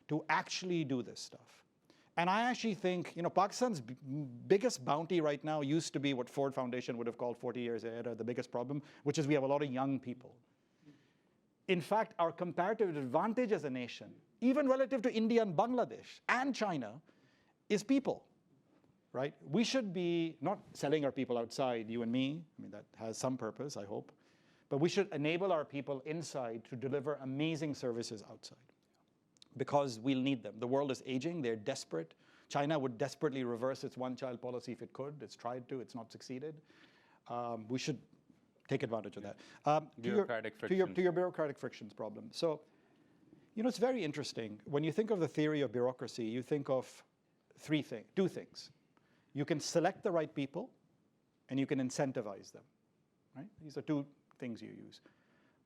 to actually do this stuff. And I actually think, Pakistan's biggest bounty right now used to be what Ford Foundation would have called 40 years ahead, the biggest problem, which is we have a lot of young people. In fact, our comparative advantage as a nation, even relative to India and Bangladesh and China, is people, right? We should be not selling our people outside, you and me. I mean, that has some purpose, I hope. But we should enable our people inside to deliver amazing services outside because we'll need them. The world is aging. They're desperate. China would desperately reverse its one-child policy if it could. It's tried to. It's not succeeded. We should take advantage of that. To your bureaucratic frictions problem. So, it's very interesting. When you think of the theory of bureaucracy, you think of two things. You can select the right people, and you can incentivize them. Right? These are two things you use.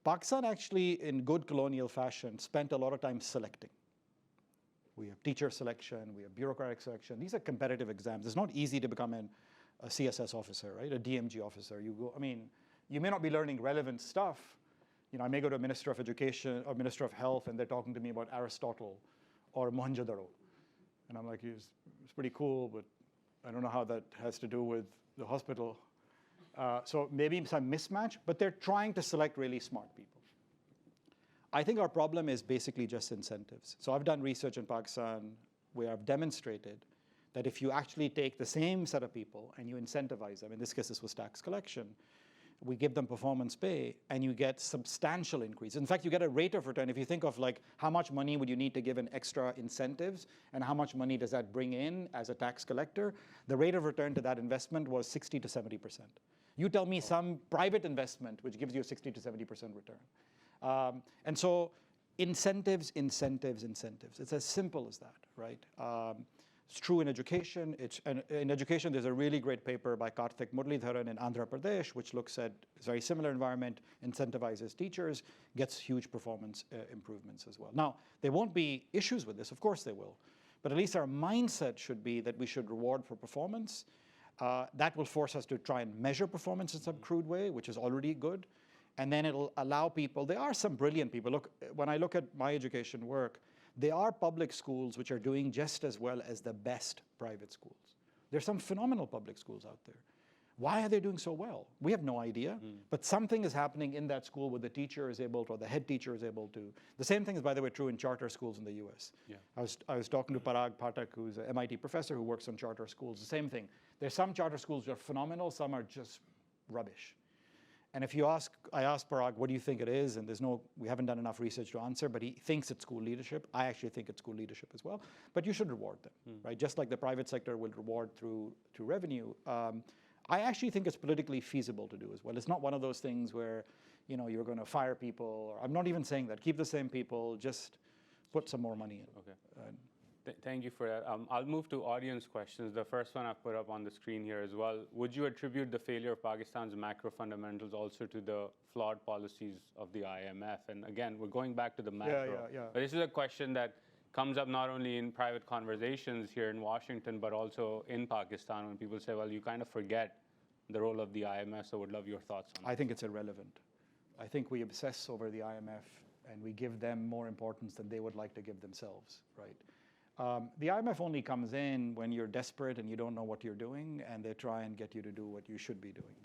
Pakistan actually, in good colonial fashion, spent a lot of time selecting. We have teacher selection, we have bureaucratic selection. These are competitive exams. It's not easy to become a CSS officer, right? A DMG officer. You may not be learning relevant stuff. I may go to a Minister of Education or Minister of Health and they're talking to me about Aristotle or Mohenjo-daro. And I'm like, it's pretty cool, but I don't know how that has to do with the hospital. So maybe some mismatch, but they're trying to select really smart people. I think our problem is basically just incentives. So I've done research in Pakistan where I've demonstrated that if you actually take the same set of people and you incentivize them, in this case this was tax collection, we give them performance pay and you get substantial increase. In fact, you get a rate of return. If you think of like how much money would you need to give in extra incentives and how much money does that bring in as a tax collector, the rate of return to that investment was 60 to 70%. You tell me some private investment which gives you a 60 to 70% return. And so incentives. It's as simple as that, right? It's true in education. In education, there's a really great paper by Karthik Muralidharan in Andhra Pradesh, which looks at a very similar environment, incentivizes teachers, gets huge performance improvements as well. Now, there won't be issues with this. Of course there will. But at least our mindset should be that we should reward for performance. That will force us to try and measure performance in some crude way, which is already good. And then it'll allow people, there are some brilliant people. Look, when I look at my education work, there are public schools which are doing just as well as the best private schools. There's some phenomenal public schools out there. Why are they doing so well? We have no idea, but something is happening in that school where the teacher is able to, or the head teacher is able to. The same thing is, by the way, true in charter schools in the US. Yeah. I was talking to Parag Pathak, who's an MIT professor who works on charter schools. The same thing. There's some charter schools that are phenomenal, some are just rubbish. And if I asked Parag, what do you think it is? And we haven't done enough research to answer, but he thinks it's school leadership. I actually think it's school leadership as well. But you should reward them, right? Just like the private sector will reward through revenue. I actually think it's politically feasible to do as well. It's not one of those things where, you're going to fire people. I'm not even saying that. Keep the same people, just put some more money in. Okay. Thank you for that. I'll move to audience questions. The first one I've put up on the screen here as well. Would you attribute the failure of Pakistan's macro fundamentals also to the flawed policies of the IMF? And again, we're going back to the macro. Yeah. But this is a question that comes up not only in private conversations here in Washington, but also in Pakistan when people say, well, you kind of forget the role of the IMF, so would love your thoughts on that. I think it's irrelevant. I think we obsess over the IMF and we give them more importance than they would like to give themselves, right? The IMF only comes in when you're desperate and you don't know what you're doing, and they try and get you to do what you should be doing.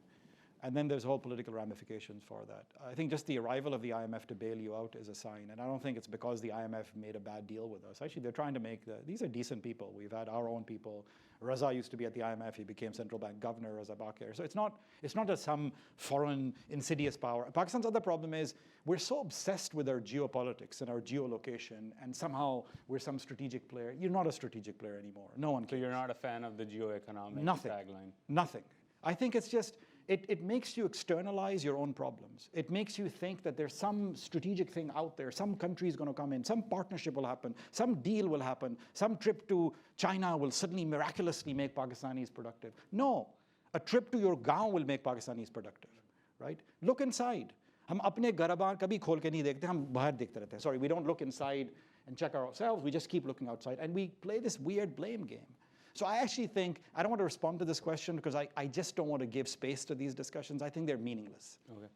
And then there's whole political ramifications for that. I think just the arrival of the IMF to bail you out is a sign. And I don't think it's because the IMF made a bad deal with us. Actually, they're trying to make these are decent people. We've had our own people. Raza used to be at the IMF. He became central bank governor, Raza Bakir. So it's not just some foreign insidious power. Pakistan's other problem is we're so obsessed with our geopolitics and our geolocation, and somehow we're some strategic player. You're not a strategic player anymore. No one cares. So you're not a fan of the geoeconomic tagline? Nothing. I think it's just, it makes you externalize your own problems. It makes you think that there's some strategic thing out there, some country is going to come in, some partnership will happen, some deal will happen, some trip to China will suddenly miraculously make Pakistanis productive. No, a trip to your gaon will make Pakistanis productive, right? Look inside. हम अपने गरबान कभी खोल के नहीं देखते, हम बाहर देखते रहते हैं. Sorry, we don't look inside and check ourselves, we just keep looking outside, and we play this weird blame game. So I actually think, I don't want to respond to this question because I just don't want to give space to these discussions. I think they're meaningless. Okay,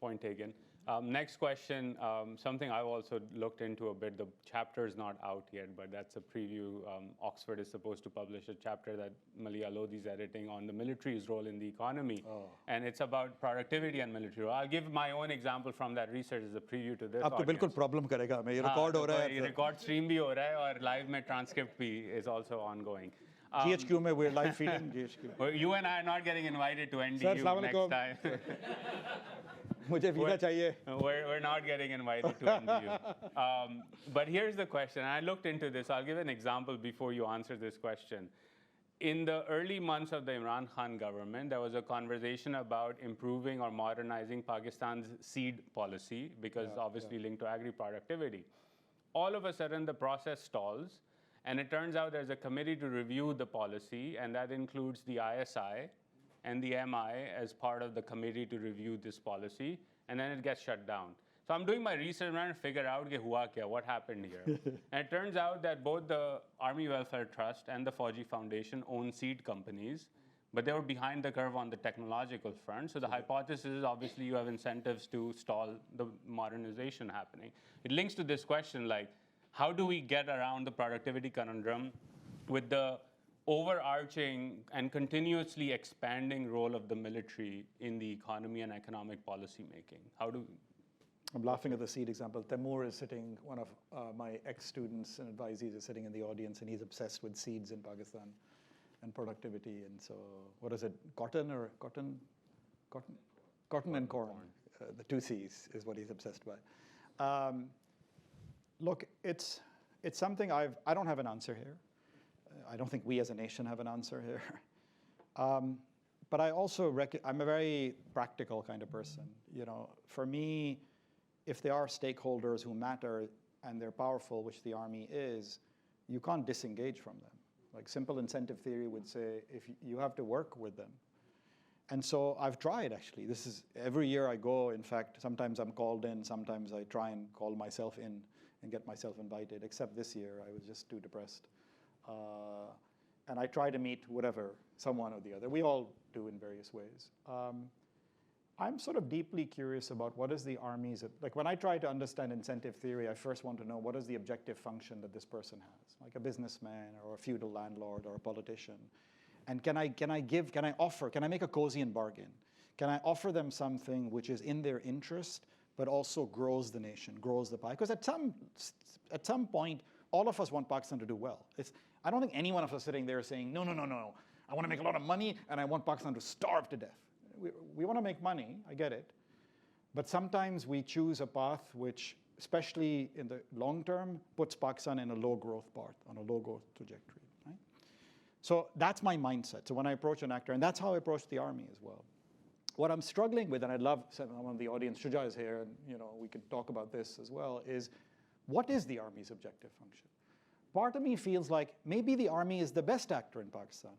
point taken. Next question, something I've also looked into a bit. The chapter is not out yet, but that's a preview. Oxford is supposed to publish a chapter that Malia Lodhi's editing on the military's role in the economy. And it's about productivity and military role. I'll give my own example from that research as a preview to this आपको बिल्कुल problem करेगा. मैं record हो रहा है. Record stream भी हो रहा है और live में transcript भी is also ongoing. GHQ में we're live feeding GHQ. You and I are not getting invited to NDU next time. मुझे वीज़ा चाहिए. We're not getting invited to NDU. But here's the question. I looked into this. I'll give an example before you answer this question. In the early months of the Imran Khan government, there was a conversation about improving or modernizing Pakistan's seed policy because obviously linked to agri-productivity. All of a sudden, the process stalls. And it turns out there's a committee to review the policy, and that includes the ISI and the MI as part of the committee to review this policy, and then it gets shut down. So I'm doing my research and trying to figure out what happened here. And it turns out that both the Army Welfare Trust and the Fauji Foundation own seed companies, but they were behind the curve on the technological front. So the hypothesis is obviously you have incentives to stall the modernization happening. It links to this question like, how do we get around the productivity conundrum with the overarching and continuously expanding role of the military in the economy and economic policy making? I'm laughing at the seed example. Taimur is sitting, one of my ex-students and advisees is sitting in the audience, and he's obsessed with seeds in Pakistan and productivity. And so, what is it, cotton and corn. The two C's is what he's obsessed by. Look, it's something I don't have an answer here. I don't think we as a nation have an answer here. But I also I'm a very practical kind of person. You know, for me, if there are stakeholders who matter and they're powerful, which the army is, you can't disengage from them. Like simple incentive theory would say, if you have to work with them. And so I've tried, actually. This is every year I go. In fact, sometimes I'm called in. Sometimes I try and call myself in and get myself invited, except this year I was just too depressed. And I try to meet someone or the other. We all do in various ways. I'm sort of deeply curious about what is the army's, like when I try to understand incentive theory, I first want to know what is the objective function that this person has, like a businessman or a feudal landlord or a politician. And can I make a Cosian bargain? Can I offer them something which is in their interest, but also grows the nation, grows the pie? Because at some point, all of us want Pakistan to do well. I don't think any one of us sitting there saying, no, I want to make a lot of money and I want Pakistan to starve to death. We want to make money, I get it. But sometimes we choose a path which, especially in the long term, puts Pakistan in a low growth path, on a low growth trajectory, right? So that's my mindset. So when I approach an actor, and that's how I approach the army as well. What I'm struggling with, and I'd love someone in the audience, Shuja is here, and we could talk about this as well, is what is the army's objective function? Part of me feels like maybe the army is the best actor in Pakistan.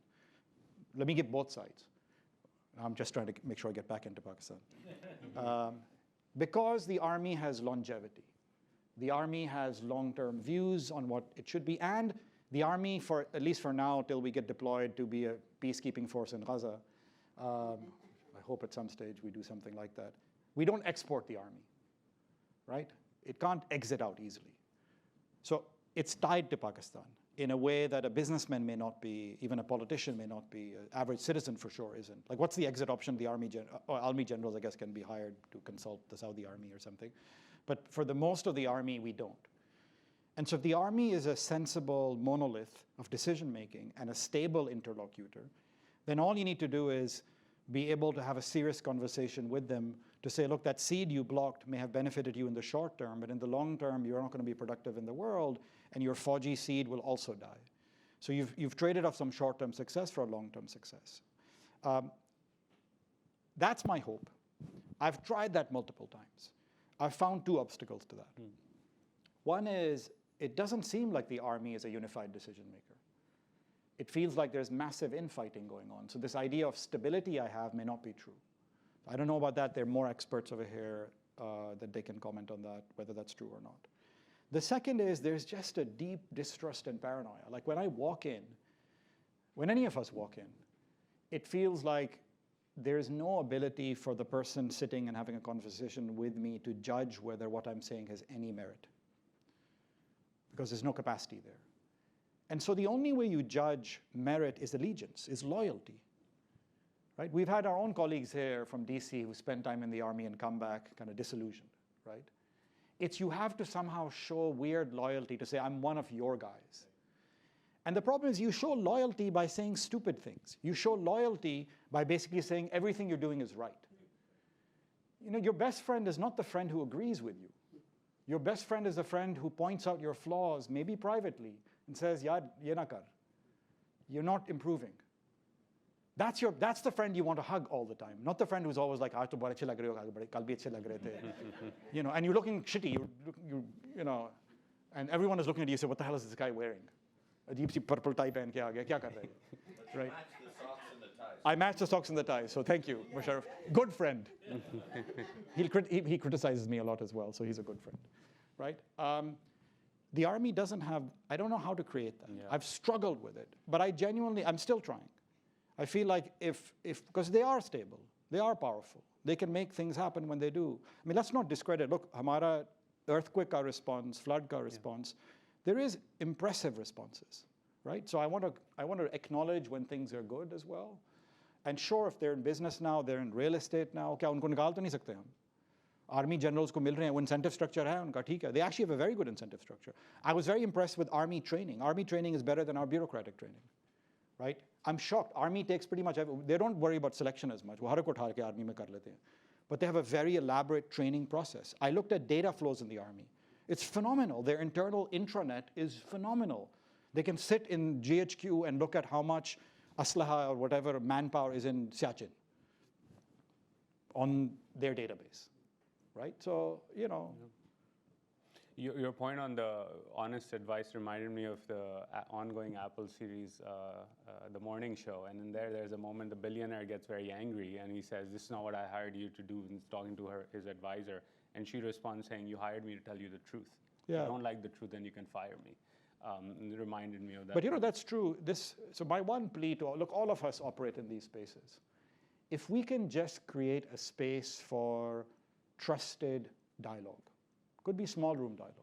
Let me give both sides. I'm just trying to make sure I get back into Pakistan. Because the army has longevity. The army has long-term views on what it should be, and the army, at least for now, till we get deployed to be a peacekeeping force in Gaza, I hope at some stage we do something like that. We don't export the army, right? It can't exit out easily. So it's tied to Pakistan in a way that a businessman may not be, even a politician may not be, an average citizen for sure isn't. Like, what's the exit option? The army generals, I guess, can be hired to consult the Saudi army or something. But for the most of the army, we don't. And so if the army is a sensible monolith of decision-making and a stable interlocutor, then all you need to do is be able to have a serious conversation with them to say, look, that seed you blocked may have benefited you in the short term, but in the long term, you're not going to be productive in the world, and your Fauji seed will also die. So you've traded off some short-term success for a long-term success. That's my hope. I've tried that multiple times. I've found two obstacles to that. One is, it doesn't seem like the army is a unified decision maker. It feels like there's massive infighting going on. So this idea of stability I have may not be true. I don't know about that. There are more experts over here that they can comment on that, whether that's true or not. The second is there's just a deep distrust and paranoia. Like when I walk in, when any of us walk in, it feels like there's no ability for the person sitting and having a conversation with me to judge whether what I'm saying has any merit, because there's no capacity there. And so the only way you judge merit is allegiance, is loyalty. Right? We've had our own colleagues here from DC who spent time in the army and come back kind of disillusioned, right? It's you have to somehow show weird loyalty to say, I'm one of your guys. And the problem is you show loyalty by saying stupid things. You show loyalty by basically saying everything you're doing is right. You know, your best friend is not the friend who agrees with you. Your best friend is the friend who points out your flaws, maybe privately, and says, yaar, ye na kar. You're not improving. That's the friend you want to hug all the time, not the friend who's always like, aaj to bahut achhe lag rahe ho, kal bhi achhe lag rahe the. You know, and you're looking shitty, you know, and everyone is looking at you and say, what the hell is this guy wearing? Ajeeb si purple tie pehen ke aa gaya, kya kar rahe ho? Right? Match the socks and the ties. I match the socks and the ties, so thank you, Musharraf. Good friend. He criticizes me a lot as well, so he's a good friend, right? The army doesn't have, I don't know how to create that. Yeah. I've struggled with it, but I'm still trying. I feel like because they are stable, they are powerful, they can make things happen when they do. I mean, let's not discredit, look, hamara earthquake ka response, flood ka response, there is impressive responses, right? So I want to acknowledge when things are good as well. And sure, if they're in business now, they're in real estate now, kya unko nikal to nahi sakte hum? Army generals ko mil rahe hain, wo incentive structure hai unka, theek hai. They actually have a very good incentive structure. I was very impressed with army training. Army training is better than our bureaucratic training, right? I'm shocked. Army takes pretty much, they don't worry about selection as much. Army mein kar lete hain. But they have a very elaborate training process. I looked at data flows in the army. It's phenomenal. Their internal intranet is phenomenal. They can sit in GHQ and look at how much aslaha or whatever manpower is in Siachen on their database, right? So, you know. Your point on the honest advice reminded me of the ongoing Apple series, The Morning Show. And in there's a moment the billionaire gets very angry and he says, this is not what I hired you to do. And he's talking to his advisor. And she responds saying, you hired me to tell you the truth. Yeah. If you don't like the truth, then you can fire me. And it reminded me of that. But you know, that's true. So my one plea to, look, all of us operate in these spaces. If we can just create a space for trusted dialogue, could be small room dialogue.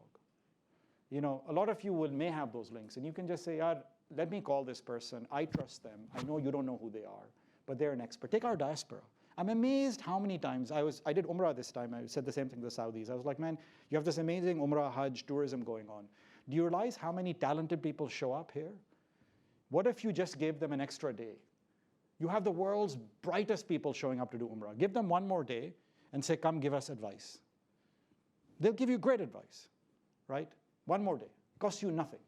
You know, a lot of you may have those links, and you can just say, let me call this person. I trust them. I know you don't know who they are, but they're an expert. Take our diaspora. I'm amazed how many times I did Umrah this time. I said the same thing to the Saudis. I was like, man, you have this amazing Umrah, Hajj, tourism going on. Do you realize how many talented people show up here? What if you just gave them an extra day? You have the world's brightest people showing up to do Umrah. Give them one more day and say, come give us advice. They'll give you great advice, right? One more day. Costs you nothing.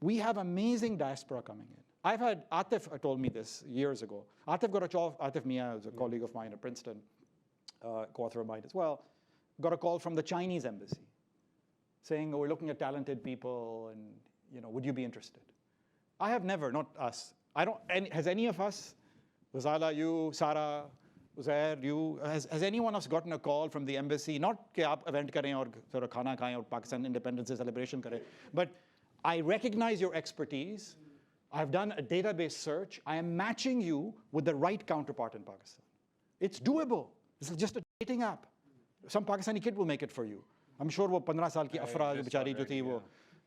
We have amazing diaspora coming in. I've had, Atif told me this years ago. Atif Mia is a colleague of mine at Princeton, co-author of mine as well, got a call from the Chinese embassy saying, oh, we're looking at talented people and, you know, would you be interested? I have never, not us. Has any of us, Ghazala, you, Sarah, Uzair, you, has anyone else gotten a call from the embassy? Not कि आप event करें और sort of खाना खाएं और Pakistan independence day celebration करें, but I recognize your expertise. I've done a database search. I am matching you with the right counterpart in Pakistan. It's doable. This is just a dating app. Some Pakistani kid will make it for you. I'm sure वो 15 साल की अफरा जो बेचारी जो थी वो,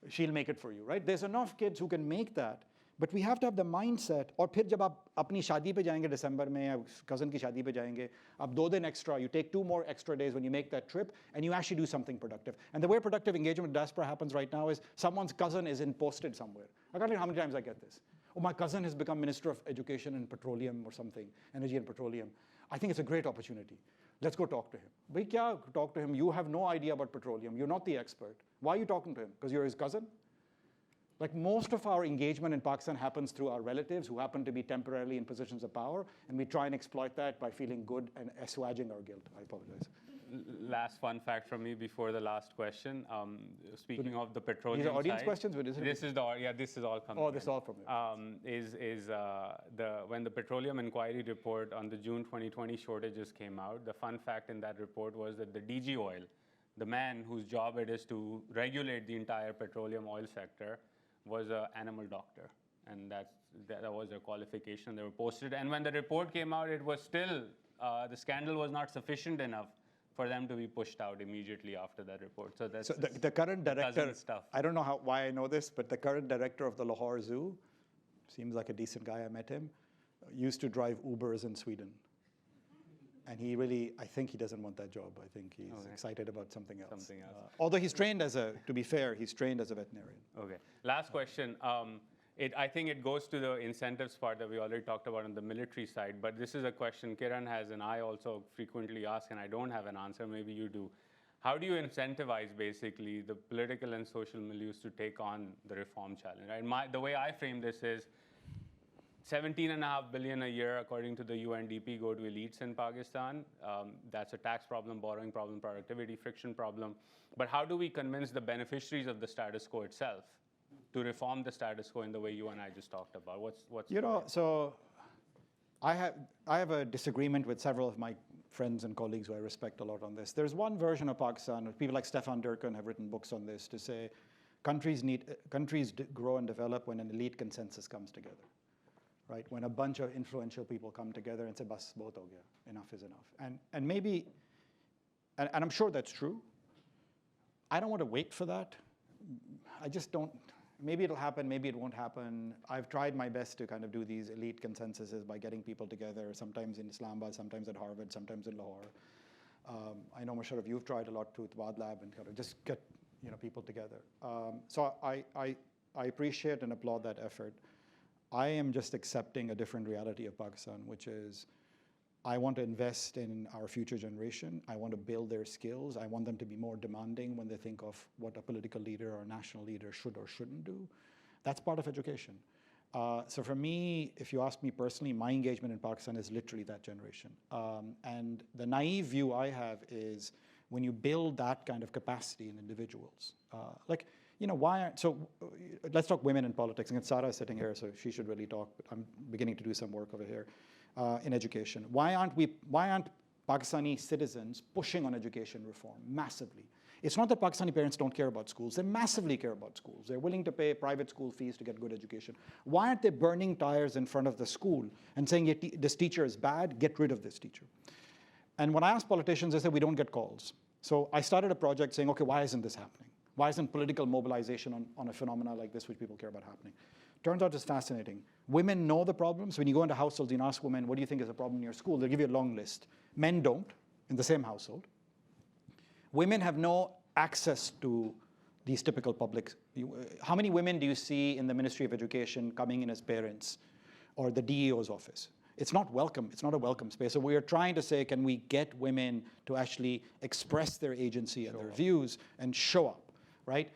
she'll make it for you, right? There's enough kids who can make that. But we have to have the mindset. और फिर जब आप अपनी शादी पे जाएंगे दिसंबर में या cousin की शादी पे जाएंगे, आप 2 दिन extra, you take 2 more extra days when you make that trip, and you actually do something productive. And the way productive engagement with diaspora happens right now is someone's cousin is posted somewhere. I can't tell you how many times I get this. Oh, my cousin has become Minister of Education and Petroleum or something, Energy and Petroleum. I think it's a great opportunity. Let's go talk to him. Bhai, kya talk to him? You have no idea about petroleum. You're not the expert. Why are you talking to him? Because you're his cousin? Like most of our engagement in Pakistan happens through our relatives who happen to be temporarily in positions of power, and we try and exploit that by feeling good and assuaging our guilt. I apologize. Last fun fact from me before the last question. Speaking of the petroleum These are audience side, questions? This is the, yeah, this is all coming. Oh, this is all from you. When the petroleum inquiry report on the June 2020 shortages came out, the fun fact in that report was that the DG Oil, the man whose job it is to regulate the entire petroleum oil sector, was an animal doctor. And that was their qualification. They were posted. And when the report came out, it was still, the scandal was not sufficient enough for them to be pushed out immediately after that report. So that's the current director, stuff. I don't know why I know this, but the current director of the Lahore Zoo, seems like a decent guy, I met him, used to drive Ubers in Sweden. And he really, I think he doesn't want that job. I think he's excited about something else. Something else. Although he's trained as a, to be fair, he's trained as a veterinarian. Okay. Last question. I think it goes to the incentives part that we already talked about on the military side, but this is a question Kiran has and I also frequently ask, and I don't have an answer, maybe you do. How do you incentivize basically the political and social milieus to take on the reform challenge? Right? The way I frame this is 17.5 billion a year, according to the UNDP, go to elites in Pakistan. That's a tax problem, borrowing problem, productivity, friction problem. But how do we convince the beneficiaries of the status quo itself to reform the status quo in the way you and I just talked about? What's you know, so I have a disagreement with several of my friends and colleagues who I respect a lot on this. There's one version of Pakistan, people like Stefan Durkin have written books on this, to say countries grow and develop when an elite consensus comes together, right? When a bunch of influential people come together and say, bas, bahut ho gaya, enough is enough. And maybe, and I'm sure that's true. I don't want to wait for that. I just don't. Maybe it'll happen, maybe it won't happen. I've tried my best to kind of do these elite consensuses by getting people together, sometimes in Islamabad, sometimes at Harvard, sometimes in Lahore. I know, Musharraf, you've tried a lot too with Wad Lab and kind of just get people together. So I appreciate and applaud that effort. I am just accepting a different reality of Pakistan, which is I want to invest in our future generation. I want to build their skills. I want them to be more demanding when they think of what a political leader or a national leader should or shouldn't do. That's part of education. So for me, if you ask me personally, my engagement in Pakistan is literally that generation. And the naive view I have is when you build that kind of capacity in individuals, let's talk women in politics. And Sarah is sitting here, so she should really talk, but I'm beginning to do some work over here. In education. Why aren't Pakistani citizens pushing on education reform massively? It's not that Pakistani parents don't care about schools. They massively care about schools. They're willing to pay private school fees to get good education. Why aren't they burning tires in front of the school and saying, this teacher is bad, get rid of this teacher? And when I ask politicians, they say, we don't get calls. So I started a project saying, okay, why isn't this happening? Why isn't political mobilization on a phenomena like this, which people care about, happening? Turns out it's fascinating. Women know the problems. When you go into households and ask women, what do you think is a problem in your school? They'll give you a long list. Men don't in the same household. Women have no access to these typical public. How many women do you see in the Ministry of Education coming in as parents or the DEO's office? It's not welcome. It's not a welcome space. So we are trying to say, can we get women to actually express their agency and their views and show up, right?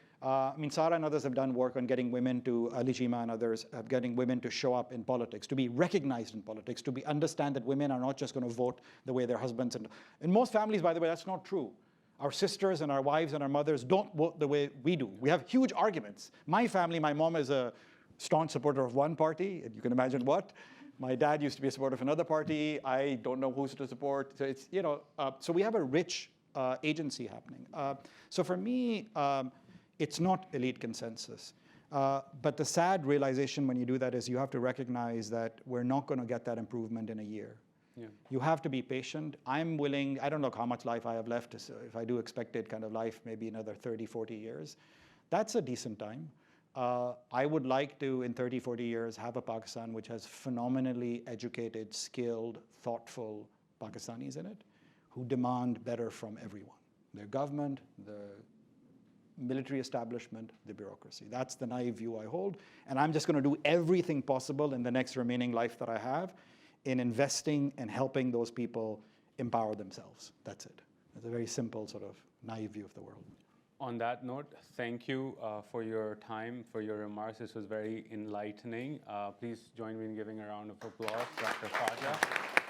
Sarah and others have done work on getting women to, Ali Jima and others, getting women to show up in politics, to be recognized in politics, to understand that women are not just going to vote the way their husbands. And in most families, by the way, that's not true. Our sisters and our wives and our mothers don't vote the way we do. We have huge arguments. My family, my mom is a staunch supporter of one party, and you can imagine what. My dad used to be a supporter of another party. I don't know who's to support. So it's, so we have a rich agency happening. So for me, it's not elite consensus. But the sad realization when you do that is you have to recognize that we're not going to get that improvement in a year. Yeah. You have to be patient. I'm willing, I don't know how much life I have left. So if I do expected kind of life, maybe another 30, 40 years. That's a decent time. I would like to, in 30, 40 years, have a Pakistan which has phenomenally educated, skilled, thoughtful Pakistanis in it who demand better from everyone. Their government, the military establishment, the bureaucracy. That's the naive view I hold. And I'm just going to do everything possible in the next remaining life that I have in investing and helping those people empower themselves. That's it. It's a very simple sort of naive view of the world. On that note, thank you for your time, for your remarks. This was very enlightening. Please join me in giving a round of applause, Dr. Khwaja.